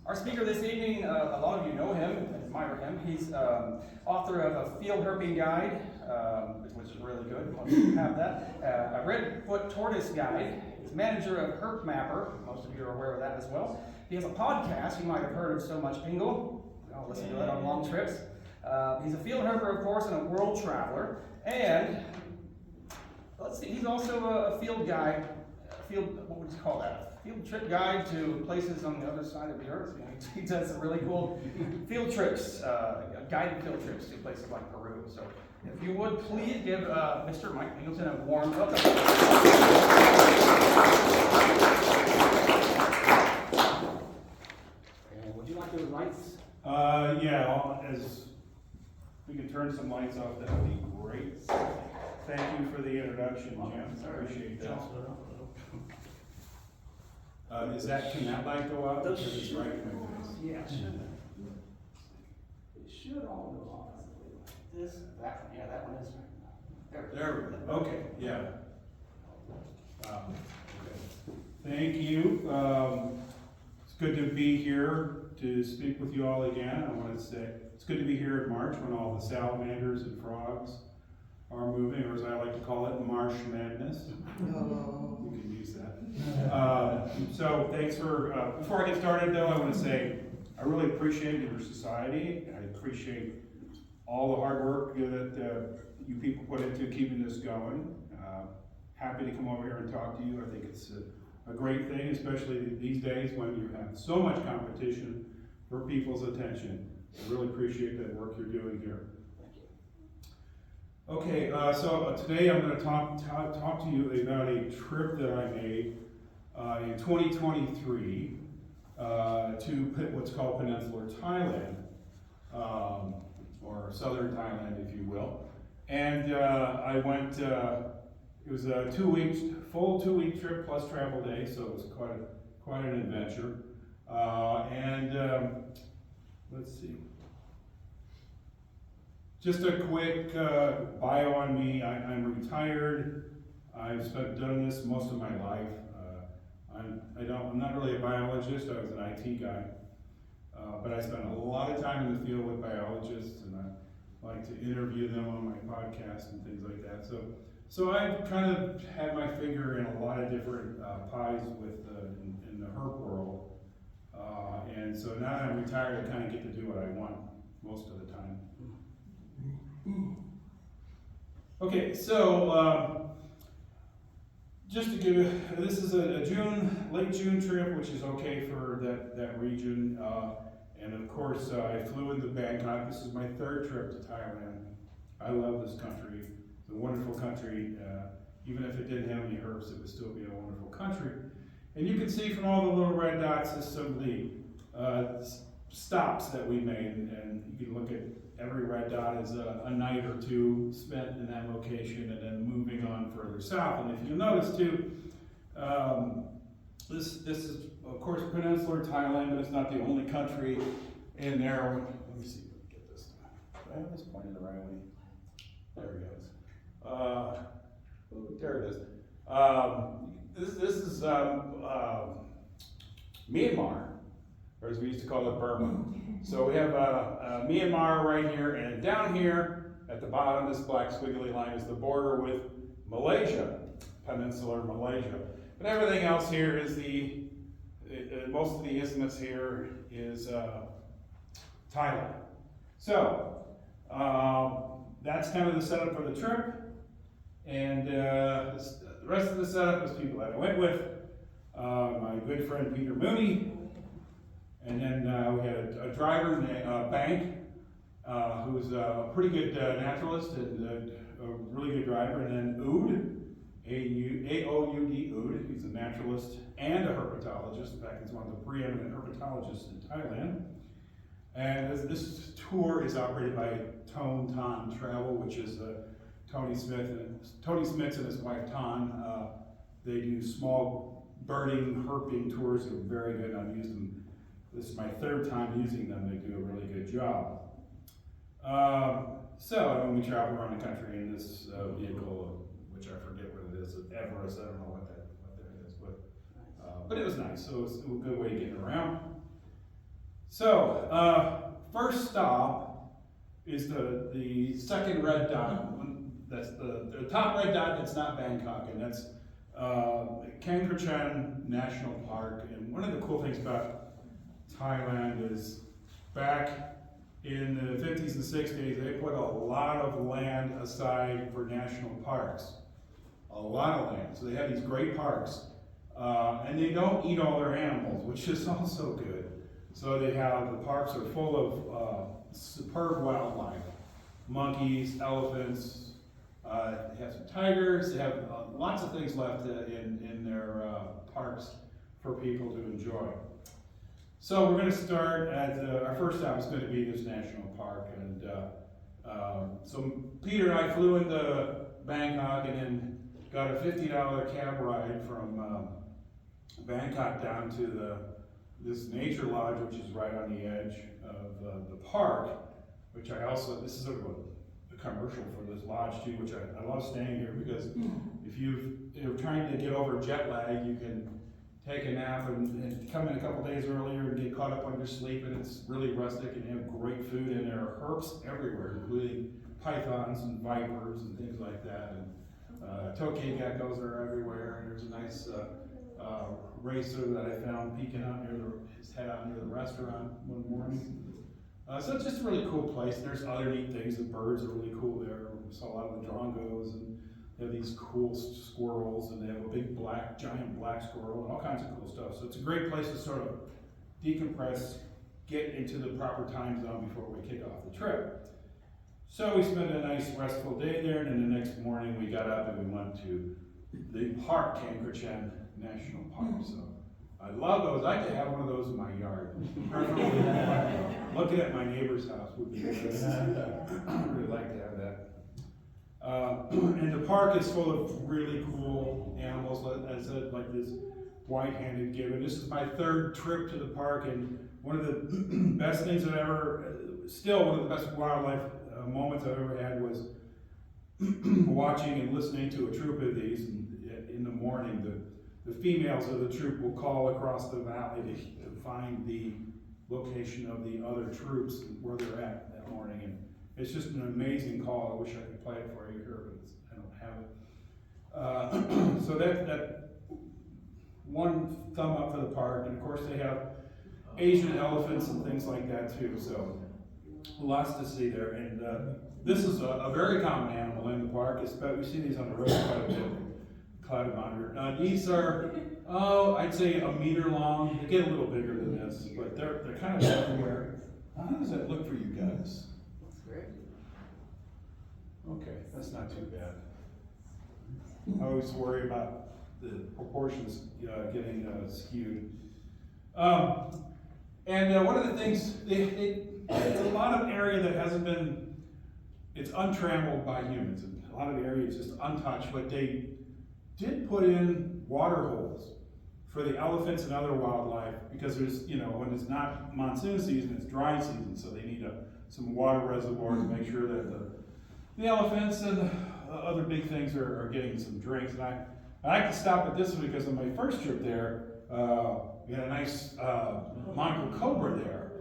Our speaker this evening, a lot of you know him, admire him. He's author of a field herping guide, which is really good. Once you have that, a red-foot tortoise guide. He's manager of Herp Mapper. Most of you are aware of that as well. He has a podcast. You might have heard of So Much Pingle. I'll listen to that on long trips. He's a field herper, of course, and a world traveler. And let's see, he's also a field guide. What would you call that? Field trip guide to places on the other side of the earth. You know, he does some really cool field trips, guided field trips to places like Peru. So if you would please give Mr. Mike Pingleton a warm welcome. And would you like those lights? Yeah, as we could turn some lights off, that would be great. Thank you for the introduction, Jim. I appreciate that. Can that light go out? Because it's right in my face. Yeah, it should. It should all go off like this. That one, yeah, that one is. There we go. Okay, yeah. Okay. Thank you. It's good to be here to speak with you all again. I want to say it's good to be here in March when all the salamanders and frogs are moving, or as I like to call it, marsh madness. You can use that. So thanks for, before I get started though, I want to say I really appreciate your society. I appreciate all the hard work that you people put into keeping this going. Happy to come over here and talk to you. I think it's a great thing, especially these days when you have so much competition for people's attention. I really appreciate that work you're doing here. Okay, so today I'm going to talk to you about a trip that I made in 2023 to what's called Peninsular Thailand, or southern Thailand, if you will. And I went. It was a full two-week trip plus travel day, so it was quite an adventure. Let's see. Just a quick bio on me. I'm retired. I've done this most of my life. I'm not really a biologist. I was an IT guy, but I spent a lot of time in the field with biologists, and I like to interview them on my podcast and things like that. So I've kind of had my finger in a lot of different pies in the herp world, and so now that I'm retired, I kind of get to do what I want most of the time. Okay, so just to give you, this is a late June trip, which is okay for that region, and of course I flew into Bangkok. This is my third trip to Thailand. I love this country. It's a wonderful country. Even if it didn't have any herps, it would still be a wonderful country. And you can see from all the little red dots, this is some of the stops that we made, and you can look at every red dot is a night or two spent in that location and then moving on further south. And if you'll notice too, this is of course Peninsular Thailand, but it's not the only country in there. Let me see if I can get this. Do I have this pointed the right way? There it goes. There it is. This is Myanmar, or as we used to call it, Burma. So we have Myanmar right here, and down here at the bottom, this black squiggly line is the border with Malaysia, Peninsular Malaysia. But everything else here is most of the isthmus here is Thailand. So that's kind of the setup for the trip, and the rest of the setup is people that I went with. My good friend Peter Mooney. And then we had a driver named Bank, who's a pretty good naturalist and a really good driver. And then Oud, A-O-U-D, Oud. He's a naturalist and a herpetologist. In fact, he's one of the preeminent herpetologists in Thailand. And this tour is operated by Tone Tan Travel, which is Tony Smith and his wife Tan. They do small birding, herping tours. They're very good. I've used them. This is my third time using them. They do a really good job. So when we travel around the country in this vehicle, which I forget what it is, Everest, I don't know what that is, but it was nice. So it was a good way to get around. So, first stop is the second red dot. That's the top red dot. That's not Bangkok, and that's Kukri National Park. And one of the cool things about Thailand is back in the 50s and 60s, they put a lot of land aside for national parks. A lot of land. So they have these great parks. And they don't eat all their animals, which is also good. So the parks are full of superb wildlife. Monkeys, elephants, they have some tigers, they have lots of things left in their parks for people to enjoy. So we're going to start at, our first stop is going to be this national park. And so Peter and I flew into Bangkok and then got a $50 cab ride from Bangkok down to this nature lodge, which is right on the edge of the park, which I also, this is sort of a commercial for this lodge too, which I love staying here because if you're trying to get over jet lag, you can take a nap and come in a couple days earlier and get caught up on your sleep, and it's really rustic and you have great food, and there are herps everywhere, including pythons and vipers and things like that, and tokay geckos are everywhere, and there's a nice racer that I found peeking out near his head out near the restaurant one morning. So it's just a really cool place. There's other neat things. The birds are really cool there. We saw a lot of the drongos, and they have these cool squirrels, and they have a big giant black squirrel, and all kinds of cool stuff. So it's a great place to sort of decompress, get into the proper time zone before we kick off the trip. So we spent a nice restful day there, and then the next morning we got up and we went to the park, Kukri National Park. So I love those. I'd like to have one of those in my yard. Looking at my neighbor's house would be good. I'd really like to have that. And the park is full of really cool animals, as I said, like this white-handed gibbon. This is my third trip to the park, and one of the best things that still one of the best wildlife moments I've ever had was watching and listening to a troop of these. In the morning, the females of the troop will call across the valley to find the location of the other troops where they're at that morning, and it's just an amazing call. I wish I could play it for you here, but I don't have it. So that one thumb up for the park, and of course they have Asian elephants and things like that too. So lots to see there, and this is a very common animal in the park. We see these on the road quite a bit. Clouded monitor. These are, I'd say a meter long. They get a little bigger than this, but they're kind of everywhere. How does that look for you guys? Great. Okay, that's not too bad. I always worry about the proportions getting skewed. And one of the things, it's a lot of area that hasn't been, it's untrammeled by humans. And a lot of the area is just untouched, but they did put in water holes for the elephants and other wildlife because there's, when it's not monsoon season, it's dry season, so they need some water reservoirs to make sure that the elephants and the other big things are getting some drinks. And I like to stop at this one because on my first trip there, we had a nice monocled cobra there.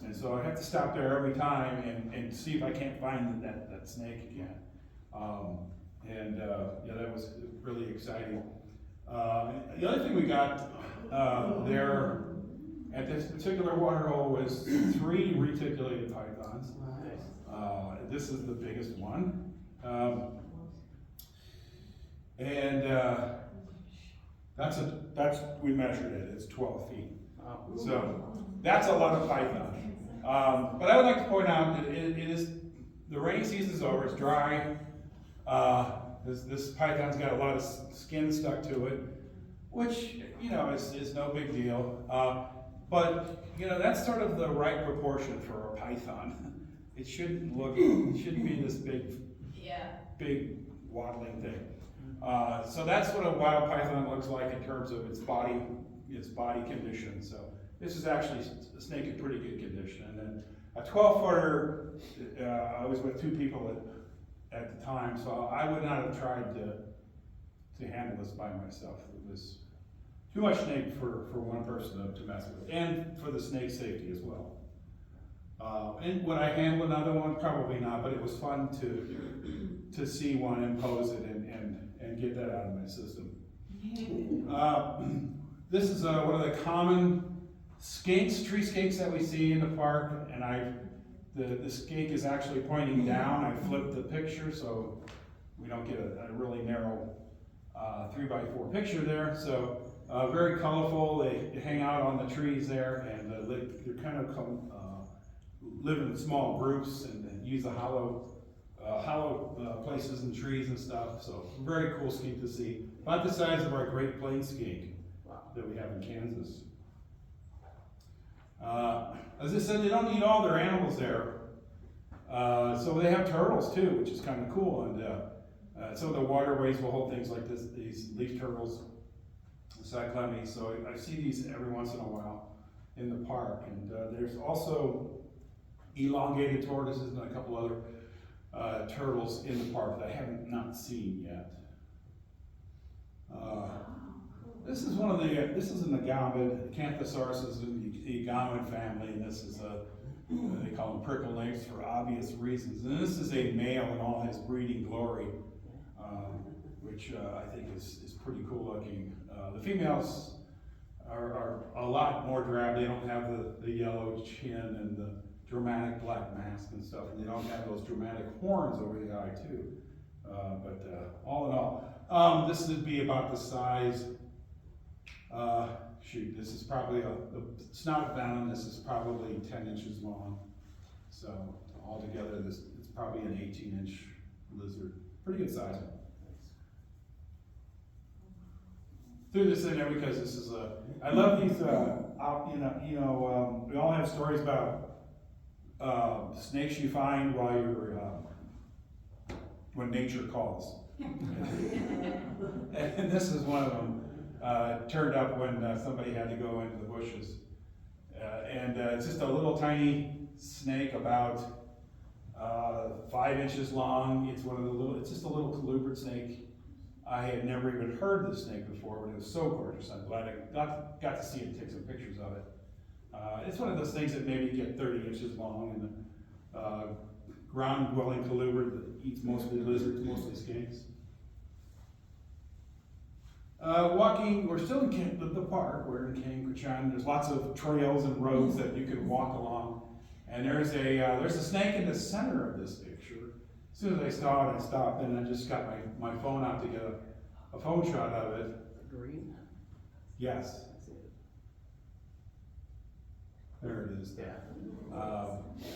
And so I have to stop there every time and see if I can't find that snake again. That was really exciting. The other thing we got there at this particular water hole was 3 reticulated pythons. This is the biggest one. We measured it, it's 12 feet. So that's a lot of python. But I would like to point out that it is, the rainy season is over, it's dry. This python's got a lot of skin stuck to it, which, is no big deal. But, that's sort of the right proportion for a python. It shouldn't be this big waddling thing. So that's what a wild python looks like in terms of its body condition. So this is actually a snake in pretty good condition. And then a 12-footer, I was with 2 people at the time, so I would not have tried to handle this by myself. It was too much snake for one person to mess with, and for the snake safety as well. And would I handle another one? Probably not, but it was fun to see one and pose it and get that out of my system. This is one of the common skinks, tree skinks that we see in the park, and the skink is actually pointing down. I flipped the picture so we don't get a really narrow 3x4 picture there. So very colorful. They hang out on the trees there, and they're kind of live in small groups and use the hollow places and trees and stuff. So very cool skink to see. About the size of our Great Plains skink that we have in Kansas. As I said, they don't eat all their animals there. So they have turtles too, which is kind of cool. And some of the waterways will hold things like this, these leaf turtles, cyclames. So I see these every once in a while in the park. And there's also elongated tortoises and a couple other turtles in the park that I haven't not seen yet. This is one of the, this is an agavid. Canthosaurus is in the agavid family, and this is they call them prickle necks for obvious reasons. And this is a male in all his breeding glory, which I think is pretty cool looking. The females are a lot more drab. They don't have the yellow chin and the dramatic black mask and stuff, and they don't have those dramatic horns over the eye too. But all in all, this would be about the size. This is probably the snout venom. This is probably 10 inches long. So altogether, it's probably an 18-inch lizard. Pretty good size. Threw this in there because this is I love these. We all have stories about snakes you find while you're when nature calls. And this is one of them. Turned up when somebody had to go into the bushes. It's just a little tiny snake, about 5 inches long. It's it's just a little colubrid snake. I had never even heard this snake before, but it was so gorgeous. I'm glad I got to see it and take some pictures of it. It's one of those things that maybe get 30 inches long, and ground-dwelling colubrid that eats mostly lizards, mostly skinks. Walking, we're still in the park, we're in Kukri. There's lots of trails and roads that you can walk along. And there's a snake in the center of this picture. As soon as I saw it, I stopped, and I just got my phone out to get a phone shot of it. Green? Yes. There it is. Yeah.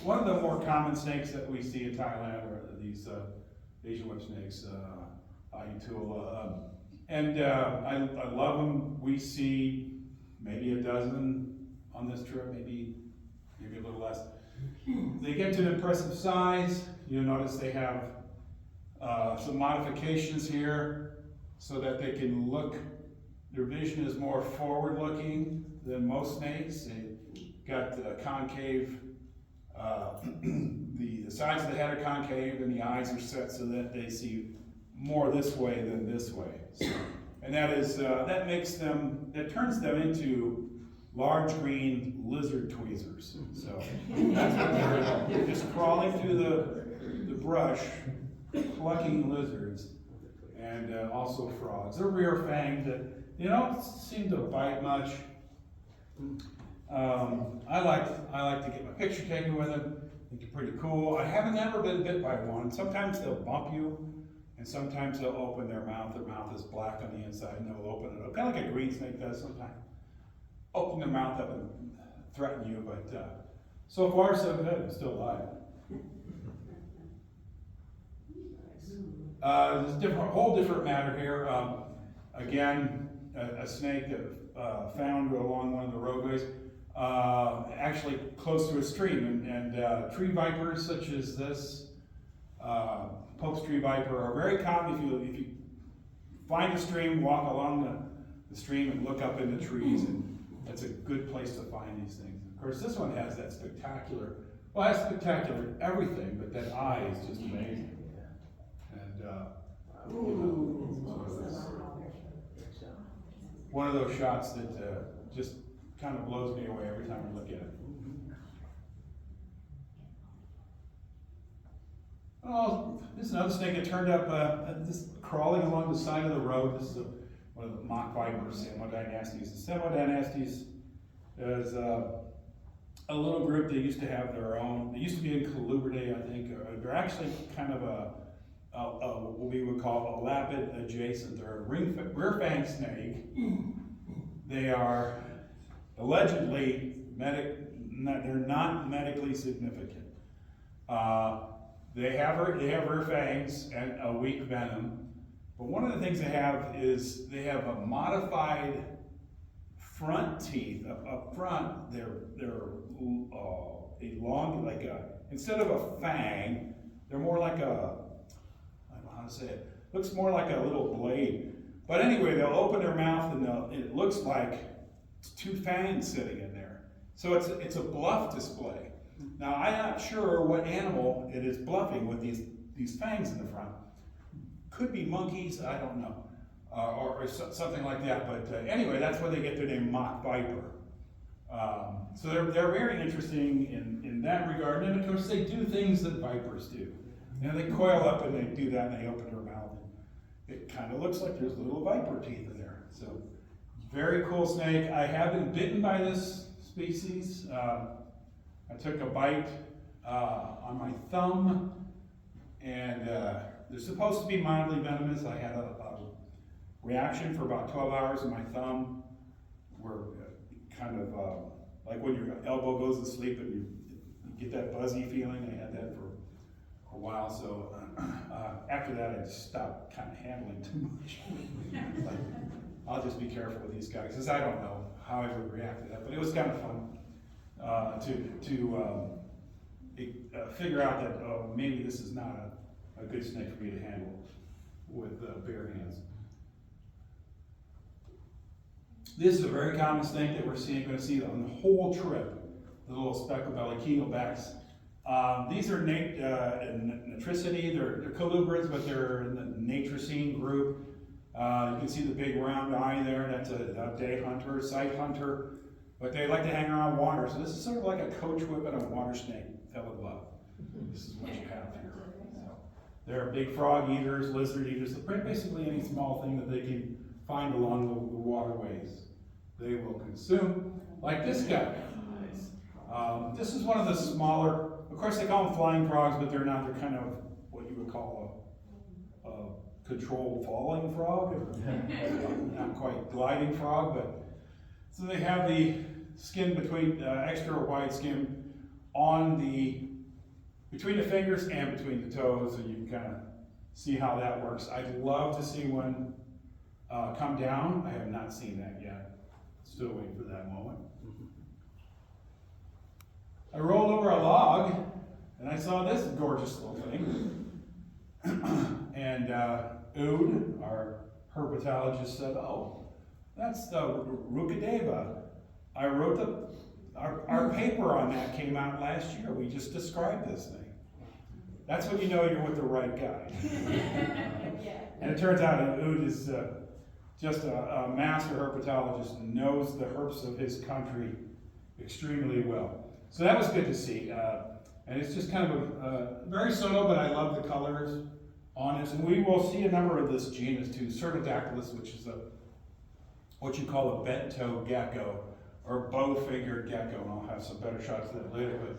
One of the more common snakes that we see in Thailand are these Asian web snakes, Ayutula. And I love them. We see maybe a dozen on this trip, maybe a little less. They get to an impressive size. You'll notice they have some modifications here so that they can look, their vision is more forward looking than most snakes. They got concave, the sides of the head are concave and the eyes are set so that they see more this way than this way. So, and that is, that turns them into large green lizard tweezers. So that's what they're just crawling through the brush, plucking lizards, and also frogs. They're rear fanged. They don't seem to bite much. I like to get my picture taken with them. I think they're pretty cool. I haven't ever been bit by one. Sometimes they'll bump you, and sometimes they'll open their mouth. Their mouth is black on the inside, and they'll open it up, kind of like a green snake does sometimes. Open their mouth up and threaten you, but so far so good. I'm still alive. There's a whole different matter here. Again, a snake that found along one of the roadways, actually close to a stream, and tree vipers such as this, Pope's tree viper, are very common. If you find a stream, walk along the stream and look up in the trees, and that's a good place to find these things. Of course, this one has that spectacular, well, it has spectacular everything, but that eye is just amazing. And one of those shots that just kind of blows me away every time I look at it. Oh, this is another snake that turned up just crawling along the side of the road. This is one of the mock vipers, Semodynastes. The Semodynastes is a little group. They used to have their own. They used to be in Kukri, I think. They're actually kind of what we would call a lapid adjacent. They're a rear fang snake. They are allegedly they're not medically significant. They have rear fangs and a weak venom, but one of the things they have is they have a modified front teeth. Up front, they're elongated, like instead of a fang, they're more like I don't know how to say it. Looks more like a little blade. But anyway, they'll open their mouth and it looks like two fangs sitting in there. So it's a bluff display. Now, I'm not sure what animal it is bluffing with these fangs in the front. Could be monkeys, I don't know, or something like that. But anyway, that's where they get their name, mock viper. So they're very interesting in that regard. And of course, they do things that vipers do. You know, they coil up and they do that, and they open their mouth. It kind of looks like there's little viper teeth in there. So, very cool snake. I have been bitten by this species. I took a bite on my thumb, and they're supposed to be mildly venomous. I had a reaction for about 12 hours in my thumb, where kind of like when your elbow goes to sleep and you get that buzzy feeling. I had that for a while, so after that I just stopped kind of handling too much. Like, I'll just be careful with these guys, because I don't know how I would react to that, but it was kind of fun to figure out that maybe this is not a good snake for me to handle with bare hands. This is a very common snake that we're going to see on the whole trip, the little speckled-bellied keelbacks. These are Natricity. They're colubrids, but they're in the Natricine group. You can see the big round eye there. That's a day hunter, sight hunter. But they like to hang around water. So this is sort of like a coach whip and a water snake fell in love. This is what you have here. So they're big frog eaters, lizard eaters. They're basically any small thing that they can find along the waterways, they will consume. Like this guy. This is one of the smaller. Of course, they call them flying frogs, but they're not. They're kind of what you would call a controlled falling frog, not quite gliding frog, but so they have the skin between extra wide skin on between the fingers and between the toes, and you can kind of see how that works. I'd love to see one come down. I have not seen that yet. Still waiting for that moment. I rolled over a log and I saw this gorgeous little thing. And Ood, our herpetologist, said, "Oh, that's the Rukadeva. I wrote our paper on that came out last year. We just described this thing." That's when you know you're with the right guy. And it turns out Ood is just a master herpetologist and knows the herps of his country extremely well. So that was good to see. And it's just kind of very subtle, but I love the colors on it. And we will see a number of this genus too, Certodactylus, which is what you call a bent-toed gecko, or bow-fingered gecko, and I'll have some better shots of that later. But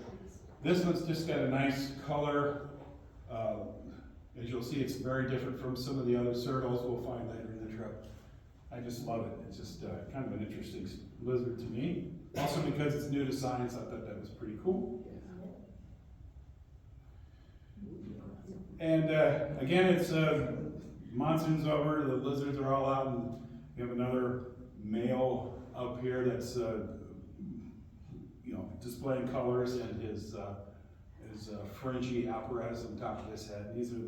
this one's just got a nice color. As you'll see, it's very different from some of the other certals we'll find later in the trip. I just love it. It's just kind of an interesting lizard to me. Also because it's new to science, I thought that was pretty cool. And again, it's monsoon's over, the lizards are all out, and we have another male up here that's displaying colors and his fringy apparatus on top of his head. These are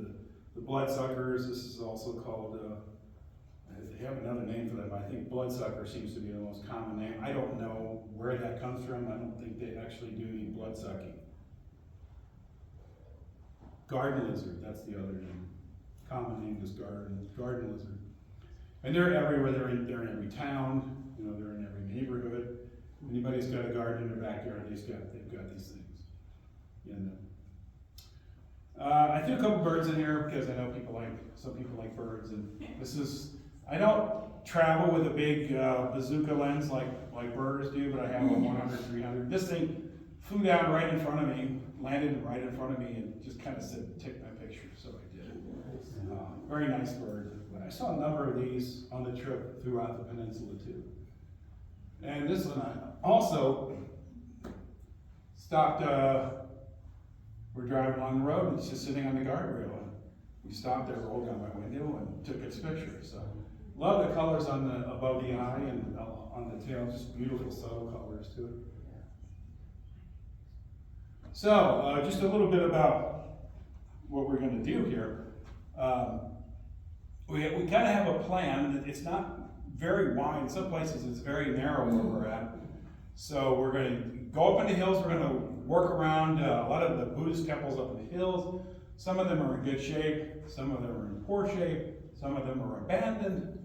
the bloodsuckers. This is also called, they have another name for them. I think bloodsucker seems to be the most common name. I don't know where that comes from. I don't think they actually do any bloodsucking. Garden lizard, that's the other name. Common name is garden lizard. And they're everywhere. They're in every town. You know, they're in every neighborhood. Anybody's got a garden in their backyard, they've got these things in them. I threw a couple birds in here because I know some people like birds, and this is, I don't travel with a big bazooka lens like birders do, but I have a 100, 300. This thing flew down right in front of me, landed right in front of me, and just kind of said, take my picture, so I did. Very nice bird. But I saw a number of these on the trip throughout the peninsula too. And this one I also stopped, we're driving along the road and it's just sitting on the guardrail. And we stopped there, rolled down my window and took its picture. So love the colors on the above the eye and on the tail, just beautiful subtle colors to it. So just a little bit about what we're going to do here. We kind of have a plan. It's not very wide. In some places it's very narrow where we're at. So we're going to go up in the hills. We're going to work around a lot of the Buddhist temples up in the hills. Some of them are in good shape. Some of them are in poor shape. Some of them are abandoned.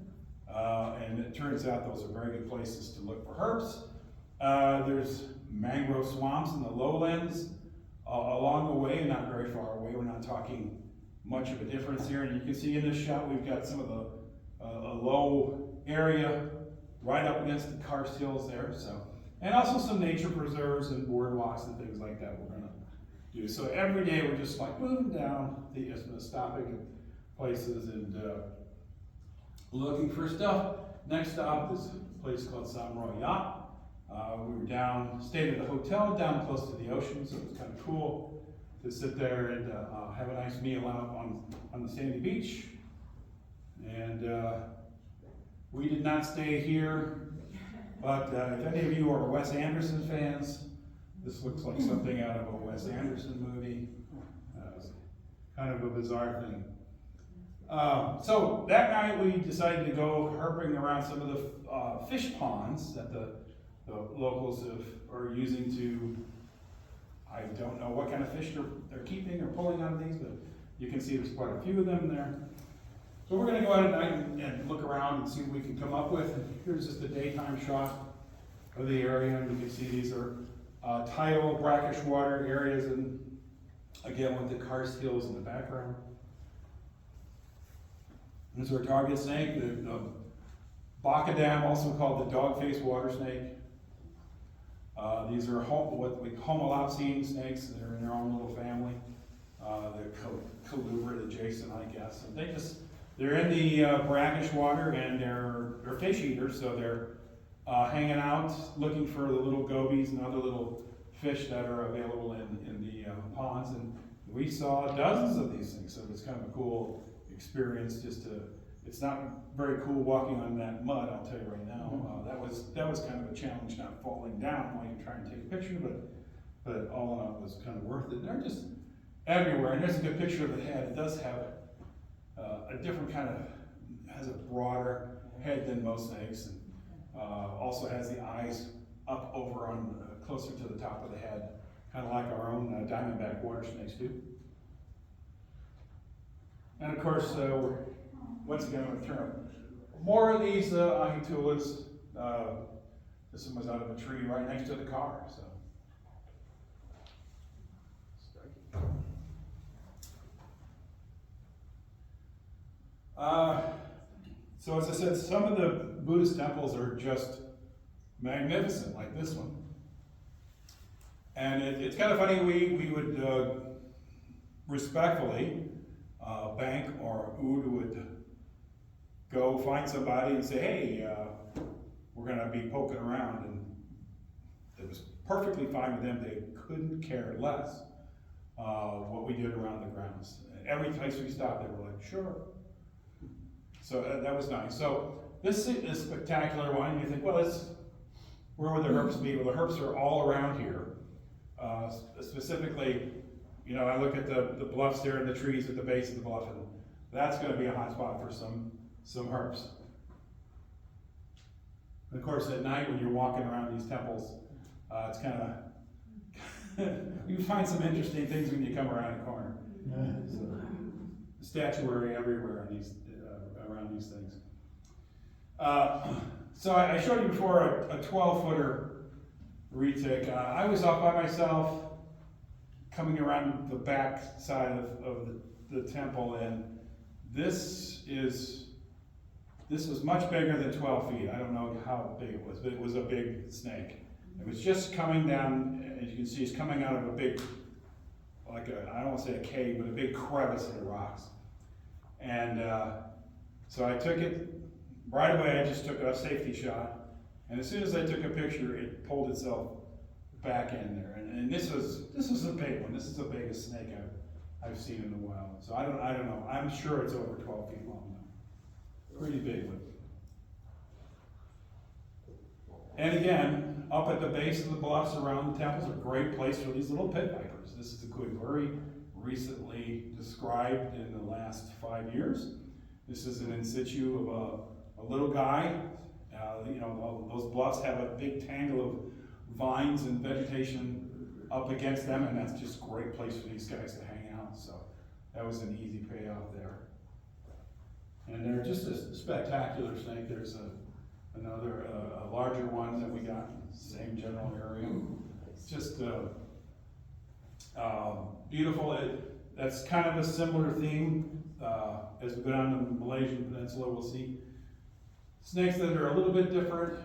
And it turns out those are very good places to look for herps. There's mangrove swamps in the lowlands along the way, not very far away. We're not talking much of a difference here. And you can see in this shot we've got some of the a low area right up against the karst hills there. So, and also some nature preserves and boardwalks and things like that we're going to do. So every day we're just like moving down the isthmus, stopping at places and looking for stuff. Next stop is a place called Samroy Yacht. We were stayed at a hotel down close to the ocean, so it was kind of cool to sit there and have a nice meal out on the sandy beach. And we did not stay here, but if any of you are Wes Anderson fans, this looks like something out of a Wes Anderson movie. It's kind of a bizarre thing. So that night we decided to go herping around some of the fish ponds that the locals are using to, I don't know what kind of fish they're keeping or pulling out of these, but you can see there's quite a few of them there. So we're going to go out at night and look around and see what we can come up with. And here's just a daytime shot of the area, and you can see these are tidal, brackish water areas, and again with the karst hills in the background. This is our target snake, the Bacadam, also called the dog-faced water snake. These are what we homolopsine snakes. They're in their own little family. The colubrid adjacent, I guess. And they're in the brackish water, and they're fish eaters, so they're hanging out, looking for the little gobies and other little fish that are available in the ponds. And we saw dozens of these things, so it's kind of a cool experience. It's not very cool walking on that mud, I'll tell you right now. That was kind of a challenge, not falling down while you're trying to take a picture, but all in all, it was kind of worth it. They're just everywhere, and there's a good picture of the head. It does have a different kind of, has a broader head than most snakes, and also has the eyes up over on closer to the top of the head, kind of like our own diamondback water snakes do. And of course, once again, I'm going to turn up more of these ahintulas. This one was out of a tree right next to the car. So as I said, some of the Buddhist temples are just magnificent, like this one. And it's kind of funny, we would respectfully, Bank or Oud would go find somebody and say, hey, we're going to be poking around. And it was perfectly fine with them. They couldn't care less what we did around the grounds. Every place we stopped, they were like, sure. So that was nice. So this is a spectacular one. You think, well, where would the herps be? Well, the herps are all around here. Specifically, I look at the bluffs there and the trees at the base of the bluff, and that's going to be a hot spot for some herps. And of course, at night when you're walking around these temples, it's kind of you find some interesting things when you come around a corner. So, statuary everywhere on around these things. So I showed you before a 12-footer retic. I was off by myself, coming around the back side of the temple, and this was much bigger than 12 feet. I don't know how big it was, but it was a big snake. It was just coming down, as you can see, it's coming out of a big, like I don't want to say a cave, but a big crevice in the rocks. And so I took it, right away I just took a safety shot, and as soon as I took a picture, it pulled itself back in there. And this was a big one. This is the biggest snake I've seen in the wild. So I don't know. I'm sure it's over 12 feet long now. Pretty big one. And again, up at the base of the bluffs around the temples, a great place for these little pit vipers. This is a very recently described in the last 5 years. This is an in situ of a little guy. Those bluffs have a big tangle of vines and vegetation up against them, and that's just a great place for these guys to hang out. So that was an easy payoff there. And they're just a spectacular snake. There's another larger one that we got, same general area. It's just beautiful. That's kind of a similar theme. As we go down to the Malaysian Peninsula, we'll see snakes that are a little bit different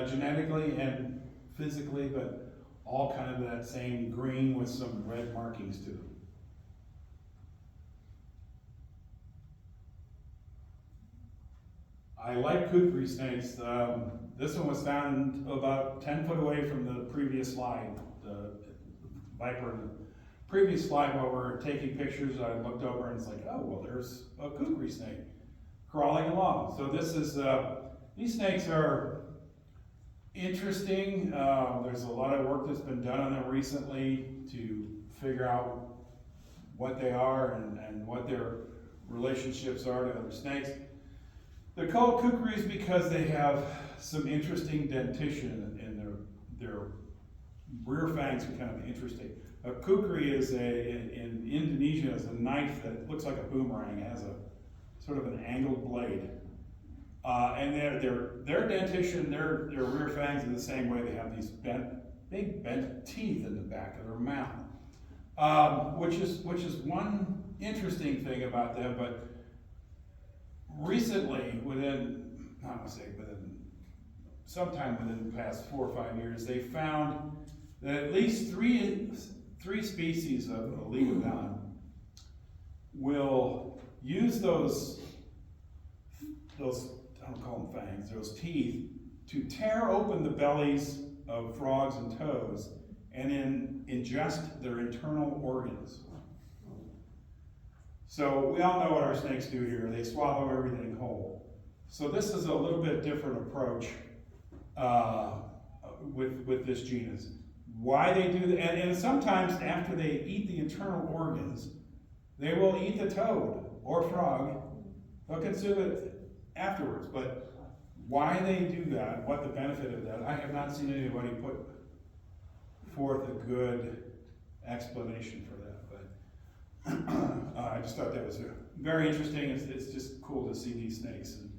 genetically and physically, but all kind of that same green with some red markings to them. I like Kukri snakes. This one was found about 10 foot away from the previous slide, the viper in the previous slide. While we're taking pictures, I looked over and it's like, oh, well, there's a Kukri snake crawling along. So this is, these snakes are interesting. There's a lot of work that's been done on them recently to figure out what they are and what their relationships are to other snakes. They're called Kukris because they have some interesting dentition in their rear fangs are kind of interesting. A Kukri is in Indonesia is a knife that looks like a boomerang. It has a sort of an angled blade. And their dentition, their rear fangs are the same way. They have these big bent teeth in the back of their mouth, which is one interesting thing about them. But recently, sometime within the past 4 or 5 years, they found that at least three species of Oligodon will use those I don't call them fangs, those teeth, to tear open the bellies of frogs and toads and then ingest their internal organs. So we all know what our snakes do here. They swallow everything whole. So this is a little bit different approach with this genus. Why they do that, and sometimes after they eat the internal organs, they will eat the toad or frog. They'll consume it afterwards. But why they do that, what the benefit of that, I have not seen anybody put forth a good explanation for that. But I just thought that was very interesting. It's just cool to see these snakes and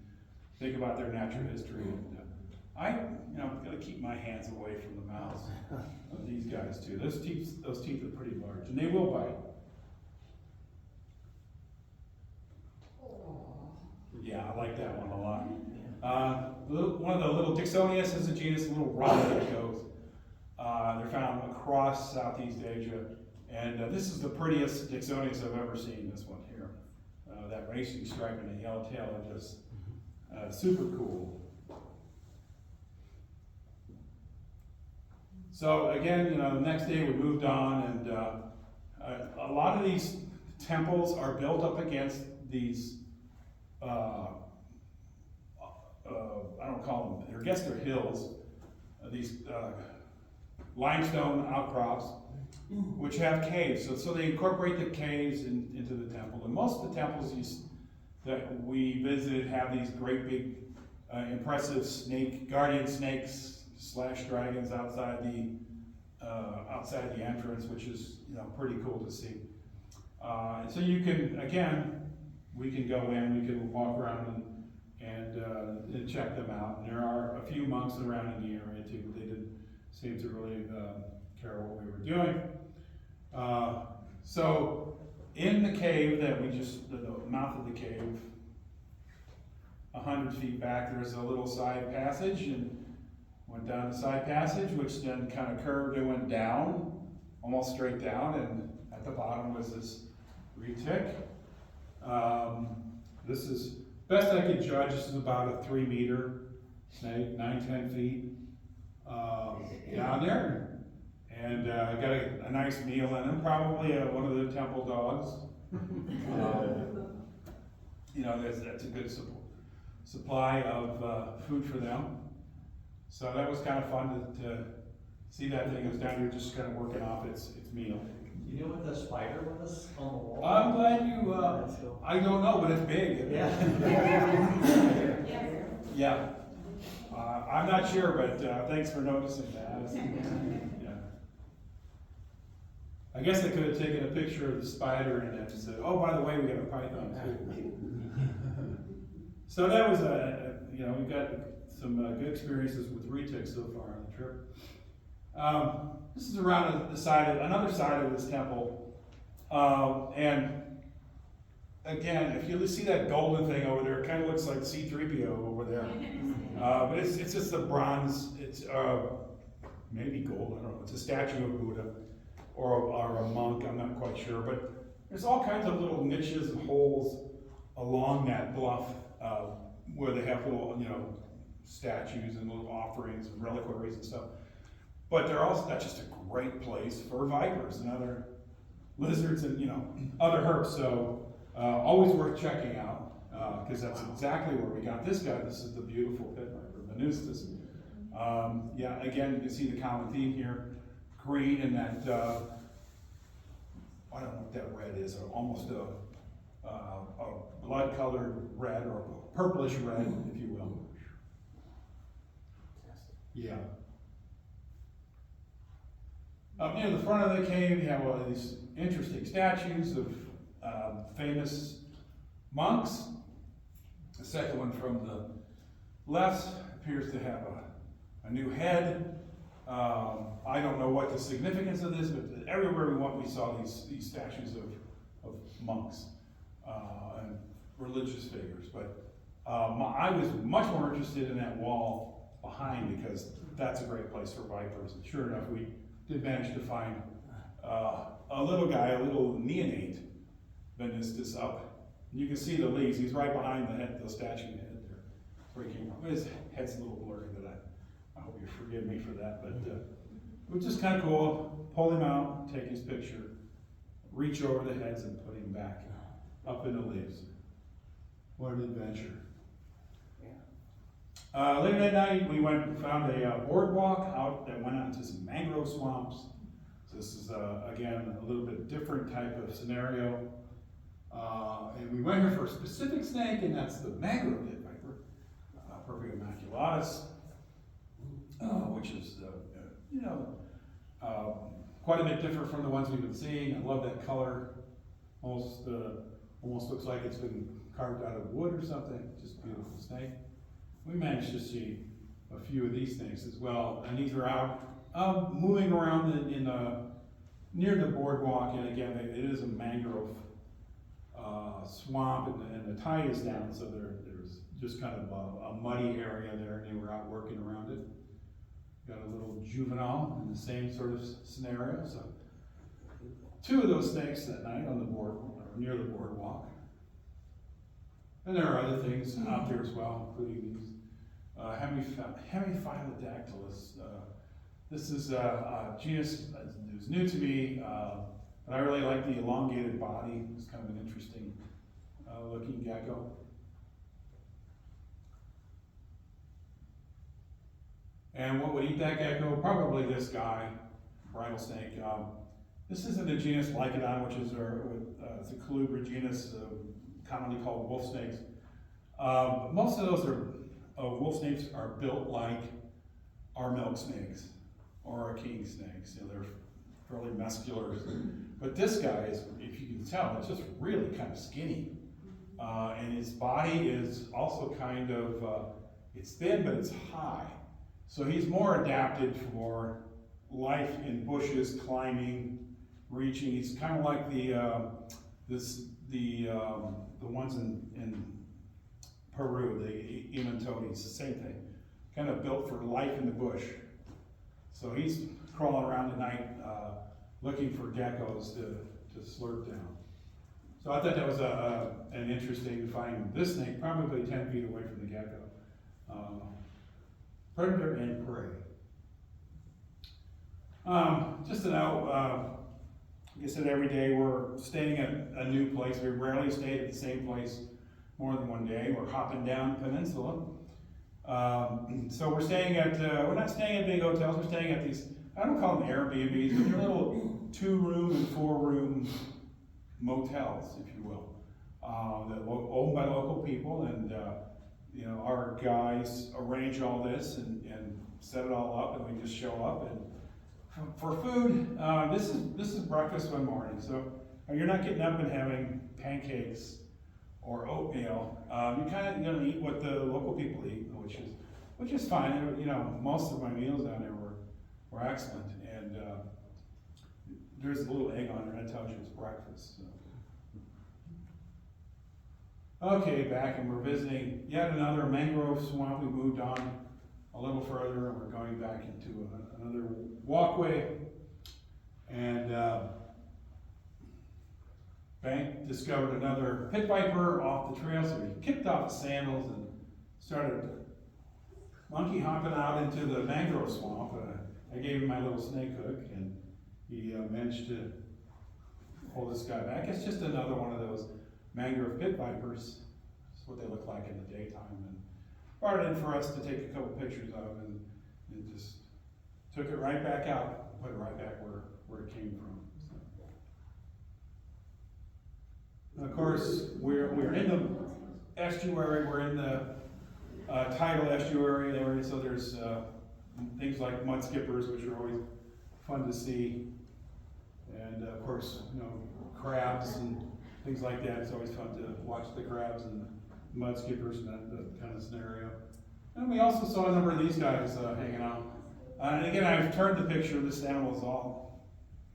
think about their natural history. And I've got to keep my hands away from the mouths of these guys too. Those teeth are pretty large, and they will bite. Yeah, I like that one a lot. One of the little Dixonius is a genus, little rock geckos. They're found across Southeast Asia, and this is the prettiest Dixonius I've ever seen. This one here, that racing stripe and the yellow tail are just super cool. So again, the next day we moved on, and a lot of these temples are built up against these. I don't call them, I guess they're hills, these limestone outcrops, which have caves. So they incorporate the caves into the temple. And most of the temples that we visited have these great big, impressive guardian snakes / dragons outside the entrance, which is pretty cool to see. And so you can, again, we can go in, we can walk around and check them out. And there are a few monks around in the area too, but they didn't seem to really care what we were doing. So in the cave that the mouth of the cave, 100 feet back, there's a little side passage, and went down the side passage, which then kind of curved and went down, almost straight down, and at the bottom was this retic. This is, best I could judge, this is about a 3-meter snake, 9-10 feet down there. And got a nice meal in him, probably one of the temple dogs. You know, that's a good supply of food for them. So that was kind of fun to see that thing. It was down here just kind of working off its meal. You deal with the spider with us on the wall? I'm glad you, I don't know, but it's big. Yeah. Yeah. I'm not sure, but thanks for noticing that. Yeah. I guess I could have taken a picture of the spider and then said, oh, by the way, we got a python too. So that was you know, we've got some good experiences with retics so far on the trip. This is around another side of this temple. And again, if you see that golden thing over there, it kind of looks like C-3PO over there. But it's just a bronze, it's maybe gold, I don't know. It's a statue of Buddha or a monk, I'm not quite sure. But there's all kinds of little niches and holes along that bluff where they have little, you know, statues and little offerings and reliquaries and stuff. But that's just a great place for vipers and other lizards and, you know, other herps. So always worth checking out because that's exactly where we got this guy. This is the beautiful pit viper, Venustus. Yeah, again, you can see the common theme here. Green and that, I don't know what that red is, almost a blood-colored red or a purplish red, if you will. Yeah. Up near the front of the cave, you have all these interesting statues of famous monks. The second one from the left appears to have a new head. I don't know what the significance of this, but everywhere we went, we saw these statues of monks and religious figures. But I was much more interested in that wall behind because that's a great place for vipers. And sure enough, we did manage to find a little guy, a little neonate, Venustus up. And you can see the leaves. He's right behind the statue head there. That's where he came from. His head's a little blurry, but I hope you forgive me for that. But it was just kind of cool. Pull him out, take his picture, reach over the heads and put him back up in the leaves. What an adventure. Later that night, we went and found a boardwalk out that went out into some mangrove swamps. So this is, again, a little bit different type of scenario. And we went here for a specific snake, and that's the mangrove pit viper, Herping immaculatus, which is, you know, quite a bit different from the ones we've been seeing. I love that color. Almost looks like it's been carved out of wood or something. Just a beautiful snake. We managed to see a few of these things as well, and these are out moving around near the boardwalk. And again, it is a mangrove swamp, and the tide is down, so there's just kind of a muddy area there, and they were out working around it. Got a little juvenile in the same sort of scenario. So 2 of those snakes that night on the board, or near the boardwalk. And there are other things out there as well, including these Hemiphyllodactylus. This is a genus that was new to me, but I really like the elongated body. It's kind of an interesting looking gecko. And what would eat that gecko? Probably this guy, bridal snake. This isn't a genus Lycodon, which is it's a colubrid genus, commonly called wolf snakes. Most of those wolf snakes are built like our milk snakes or our king snakes. You know, they're fairly muscular. But this guy is, if you can tell, it's just really kind of skinny. And his body is also kind of, it's thin, but it's high. So he's more adapted for life in bushes, climbing, reaching. He's kind of like the ones in Peru, the Emantodes, the same thing. Kind of built for life in the bush. So he's crawling around at night looking for geckos to slurp down. So I thought that was an interesting to find this snake probably 10 feet away from the gecko. Predator and prey. Just to know, like I said, every day we're staying at a new place. We rarely stay at the same place more than one day. We're hopping down Peninsula. So we're staying at, we're not staying at big hotels, we're staying at these, I don't call them Airbnbs, but they're little 2-room and 4-room motels, if you will, that owned by local people, and you know, our guys arrange all this and set it all up, and we just show up. And for food, this is breakfast one morning, so you're not getting up and having pancakes or oatmeal. You kind of gonna eat what the local people eat, which is fine. You know, most of my meals down there were excellent, and there's a little egg on there that tells you it's breakfast. So. Okay, back, and we're visiting yet another mangrove swamp. We moved on a little further, and we're going back into another walkway, and Bank discovered another pit viper off the trail, so he kicked off his sandals and started monkey hopping out into the mangrove swamp. I gave him my little snake hook, and he managed to pull this guy back. It's just another one of those mangrove pit vipers. That's what they look like in the daytime. And brought it in for us to take a couple pictures of, and just took it right back out, and put it right back where it came from. So. Of course, we're in the estuary. We're in the tidal estuary area, so there's things like mud skippers, which are always fun to see, and of course, you know, crabs and things like that. It's always fun to watch the crabs and the mud skippers and that kind of scenario. And we also saw a number of these guys hanging out. And again, I've turned the picture. This animal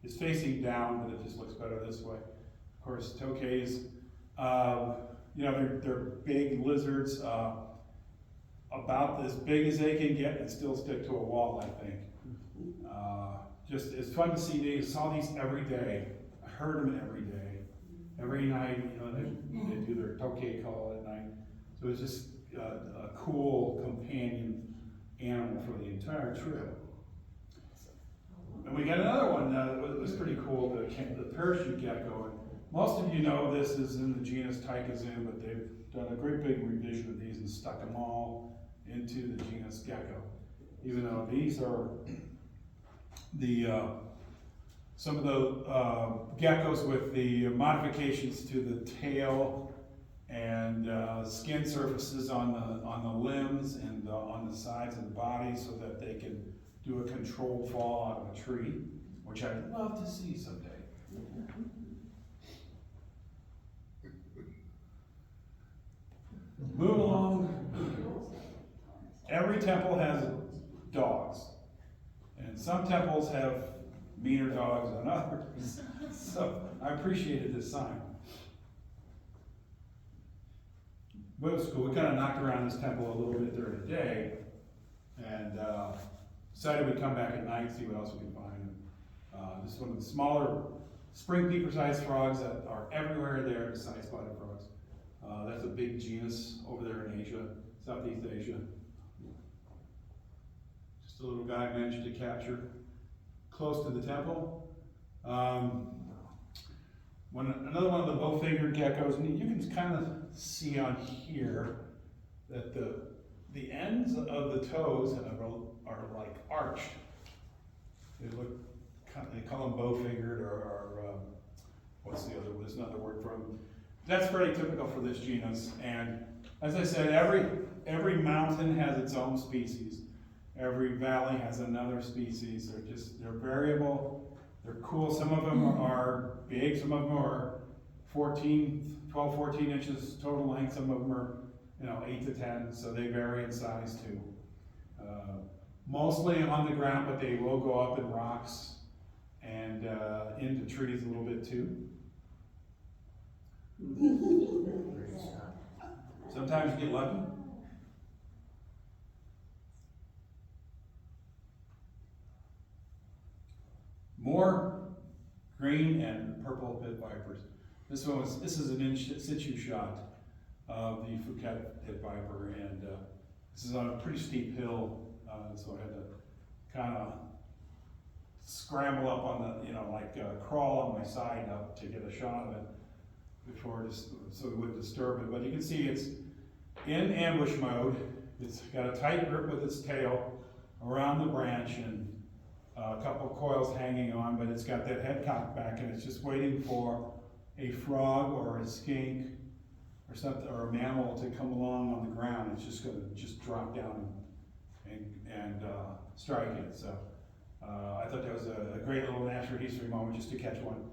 is facing down, but it just looks better this way. Of course, tokays, you know, they're big lizards, about as big as they can get and still stick to a wall, I think. Just, it's fun to see these. I saw these every day. I heard them every day. Every night, you know, they do their tokay call at night. So it's just a cool companion animal for the entire trip. And we got another one that was pretty cool, the parachute gecko. And most of you know this is in the genus Tychazoo, but they've done a great big revision of these and stuck them all into the genus gecko. Even though these are the some of the geckos with the modifications to the tail and skin surfaces on the limbs and on the sides of the body, so that they can do a controlled fall out of a tree, which I'd love to see someday. Move along. Every temple has dogs, and some temples have meaner dogs than others. So I appreciated this sign. But it was cool. We kind of knocked around this temple a little bit during the day, and decided we'd come back at night and see what else we could find. This is one of the smaller spring peeper-sized frogs that are everywhere there, besides spotted frogs. That's a big genus over there in Asia, Southeast Asia. Just a little guy managed to capture close to the temple. Another one of the bow-fingered geckos, and you can kind of see on here that the ends of the toes are like arched. They look, they call them bow-fingered, or what's the other? There's another word for them. That's pretty typical for this genus. And as I said, every mountain has its own species. Every valley has another species. They're variable. They're cool. Some of them are big. Some of them are 12, 14 inches total length. Some of them are, 8 to 10, so they vary in size too. Mostly on the ground, but they will go up in rocks and into trees a little bit too. Sometimes you get lucky. More green and purple pit vipers. This is an in situ shot of the Phuket pit viper, and this is on a pretty steep hill, so I had to kind of scramble up on the, crawl on my side up to get a shot of it before so it wouldn't disturb it. But you can see it's in ambush mode. It's got a tight grip with its tail around the branch and a couple of coils hanging on, but it's got that head cocked back and it's just waiting for a frog or a skink or something, or a mammal to come along on the ground. It's just going to drop down and strike it. So I thought that was a great little natural history moment just to catch one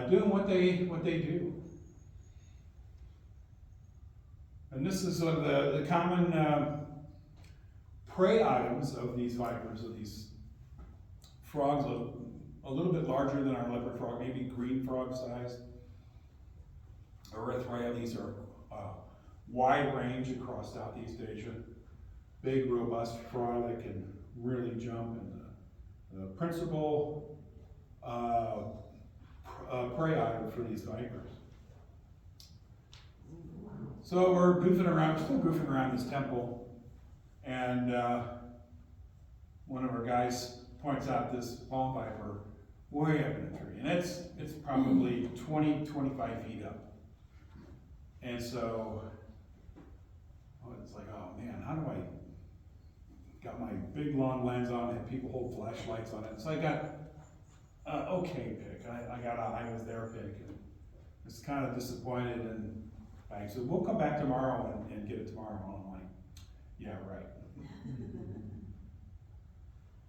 doing what they do. And this is one of the common prey items of these vipers, of these frogs, a little bit larger than our leopard frog, maybe green frog size. Erythrea, these are wide range across Southeast Asia. Big, robust frog that can really jump, and the principal prey item for these vipers. So we're still goofing around this temple, and one of our guys points out this ball viper way up in the tree, and it's probably 20, 25 feet up. And so it's like, oh man, how do I got my big long lens on and people hold flashlights on it? So I got okay pick. I got a I was there pick, and was kind of disappointed, and I said, we'll come back tomorrow and get it tomorrow. And I'm like, yeah, right.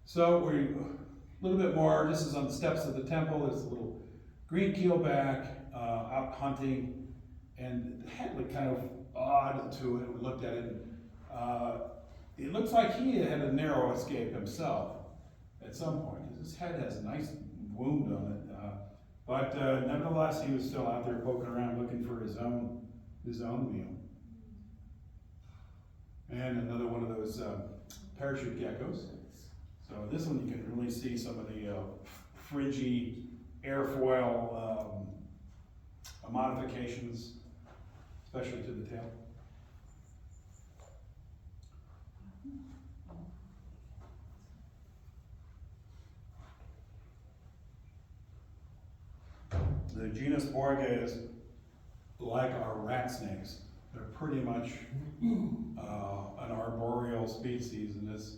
So we're a little bit more. This is on the steps of the temple. There's a little green keelback out hunting, and the head looked kind of odd to it. We looked at it. It looks like he had a narrow escape himself at some point. His head has a nice wound on it, but nevertheless, he was still out there poking around looking for his own meal. And another one of those parachute geckos. So this one you can really see some of the fringy airfoil modifications, especially to the tail. The genus Borgia is like our rat snakes. They're pretty much an arboreal species, and this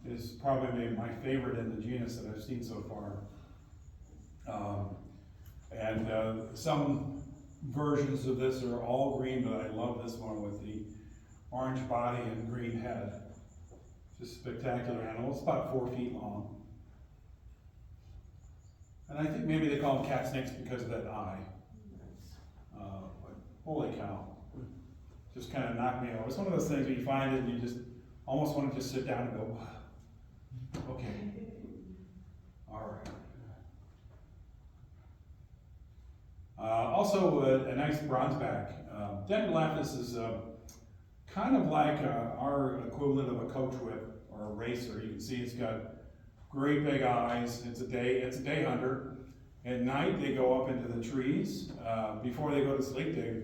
is probably my favorite in the genus that I've seen so far. Some versions of this are all green, but I love this one with the orange body and green head. Just a spectacular animal. It's about 4 feet long. And I think maybe they call them cat snakes because of that eye. But holy cow. Just kind of knocked me over. It's one of those things where you find it and you just almost want to just sit down and go, okay, all right. Also, a nice bronzeback. Dendrolaphus is kind of like our equivalent of a coach whip or a racer. You can see it's got great big eyes. It's a day hunter. At night, they go up into the trees. Before they go to sleep, they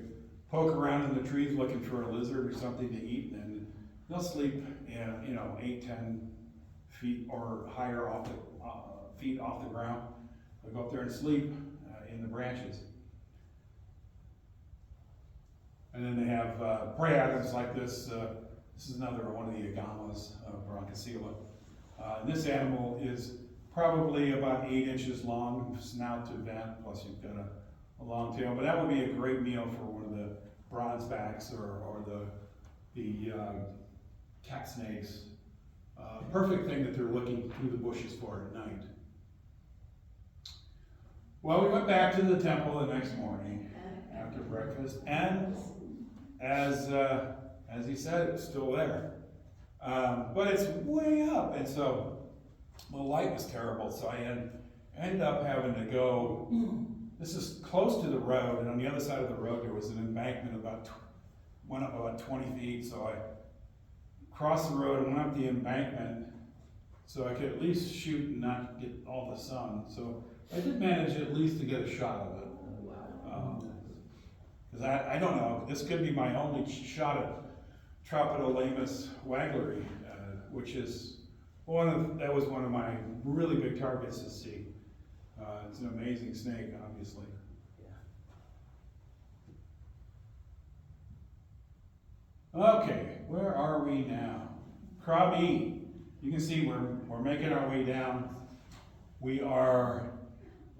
poke around in the trees looking for a lizard or something to eat, and they'll sleep, 8, 10 feet or higher feet off the ground. They'll go up there and sleep in the branches. And then they have prey items like this. This is another one of the agamas, Bronchocela. This animal is probably about 8 inches long, snout to vent, plus you've got a long tail. But that would be a great meal for one of the bronzebacks or the cat snakes. Perfect thing that they're looking through the bushes for at night. Well, we went back to the temple the next morning, went to breakfast, and as he said, it's still there. But it's way up, and so the light was terrible, so I ended up having to go. This is close to the road, and on the other side of the road there was an embankment went up about 20 feet, so I crossed the road and went up the embankment so I could at least shoot and not get all the sun. So I did manage at least to get a shot of it. Because I don't know, this could be my only shot at Herpetological waggleri, which is that was one of my really big targets to see. It's an amazing snake, obviously. Okay, where are we now? Krabi. You can see we're making our way down. We are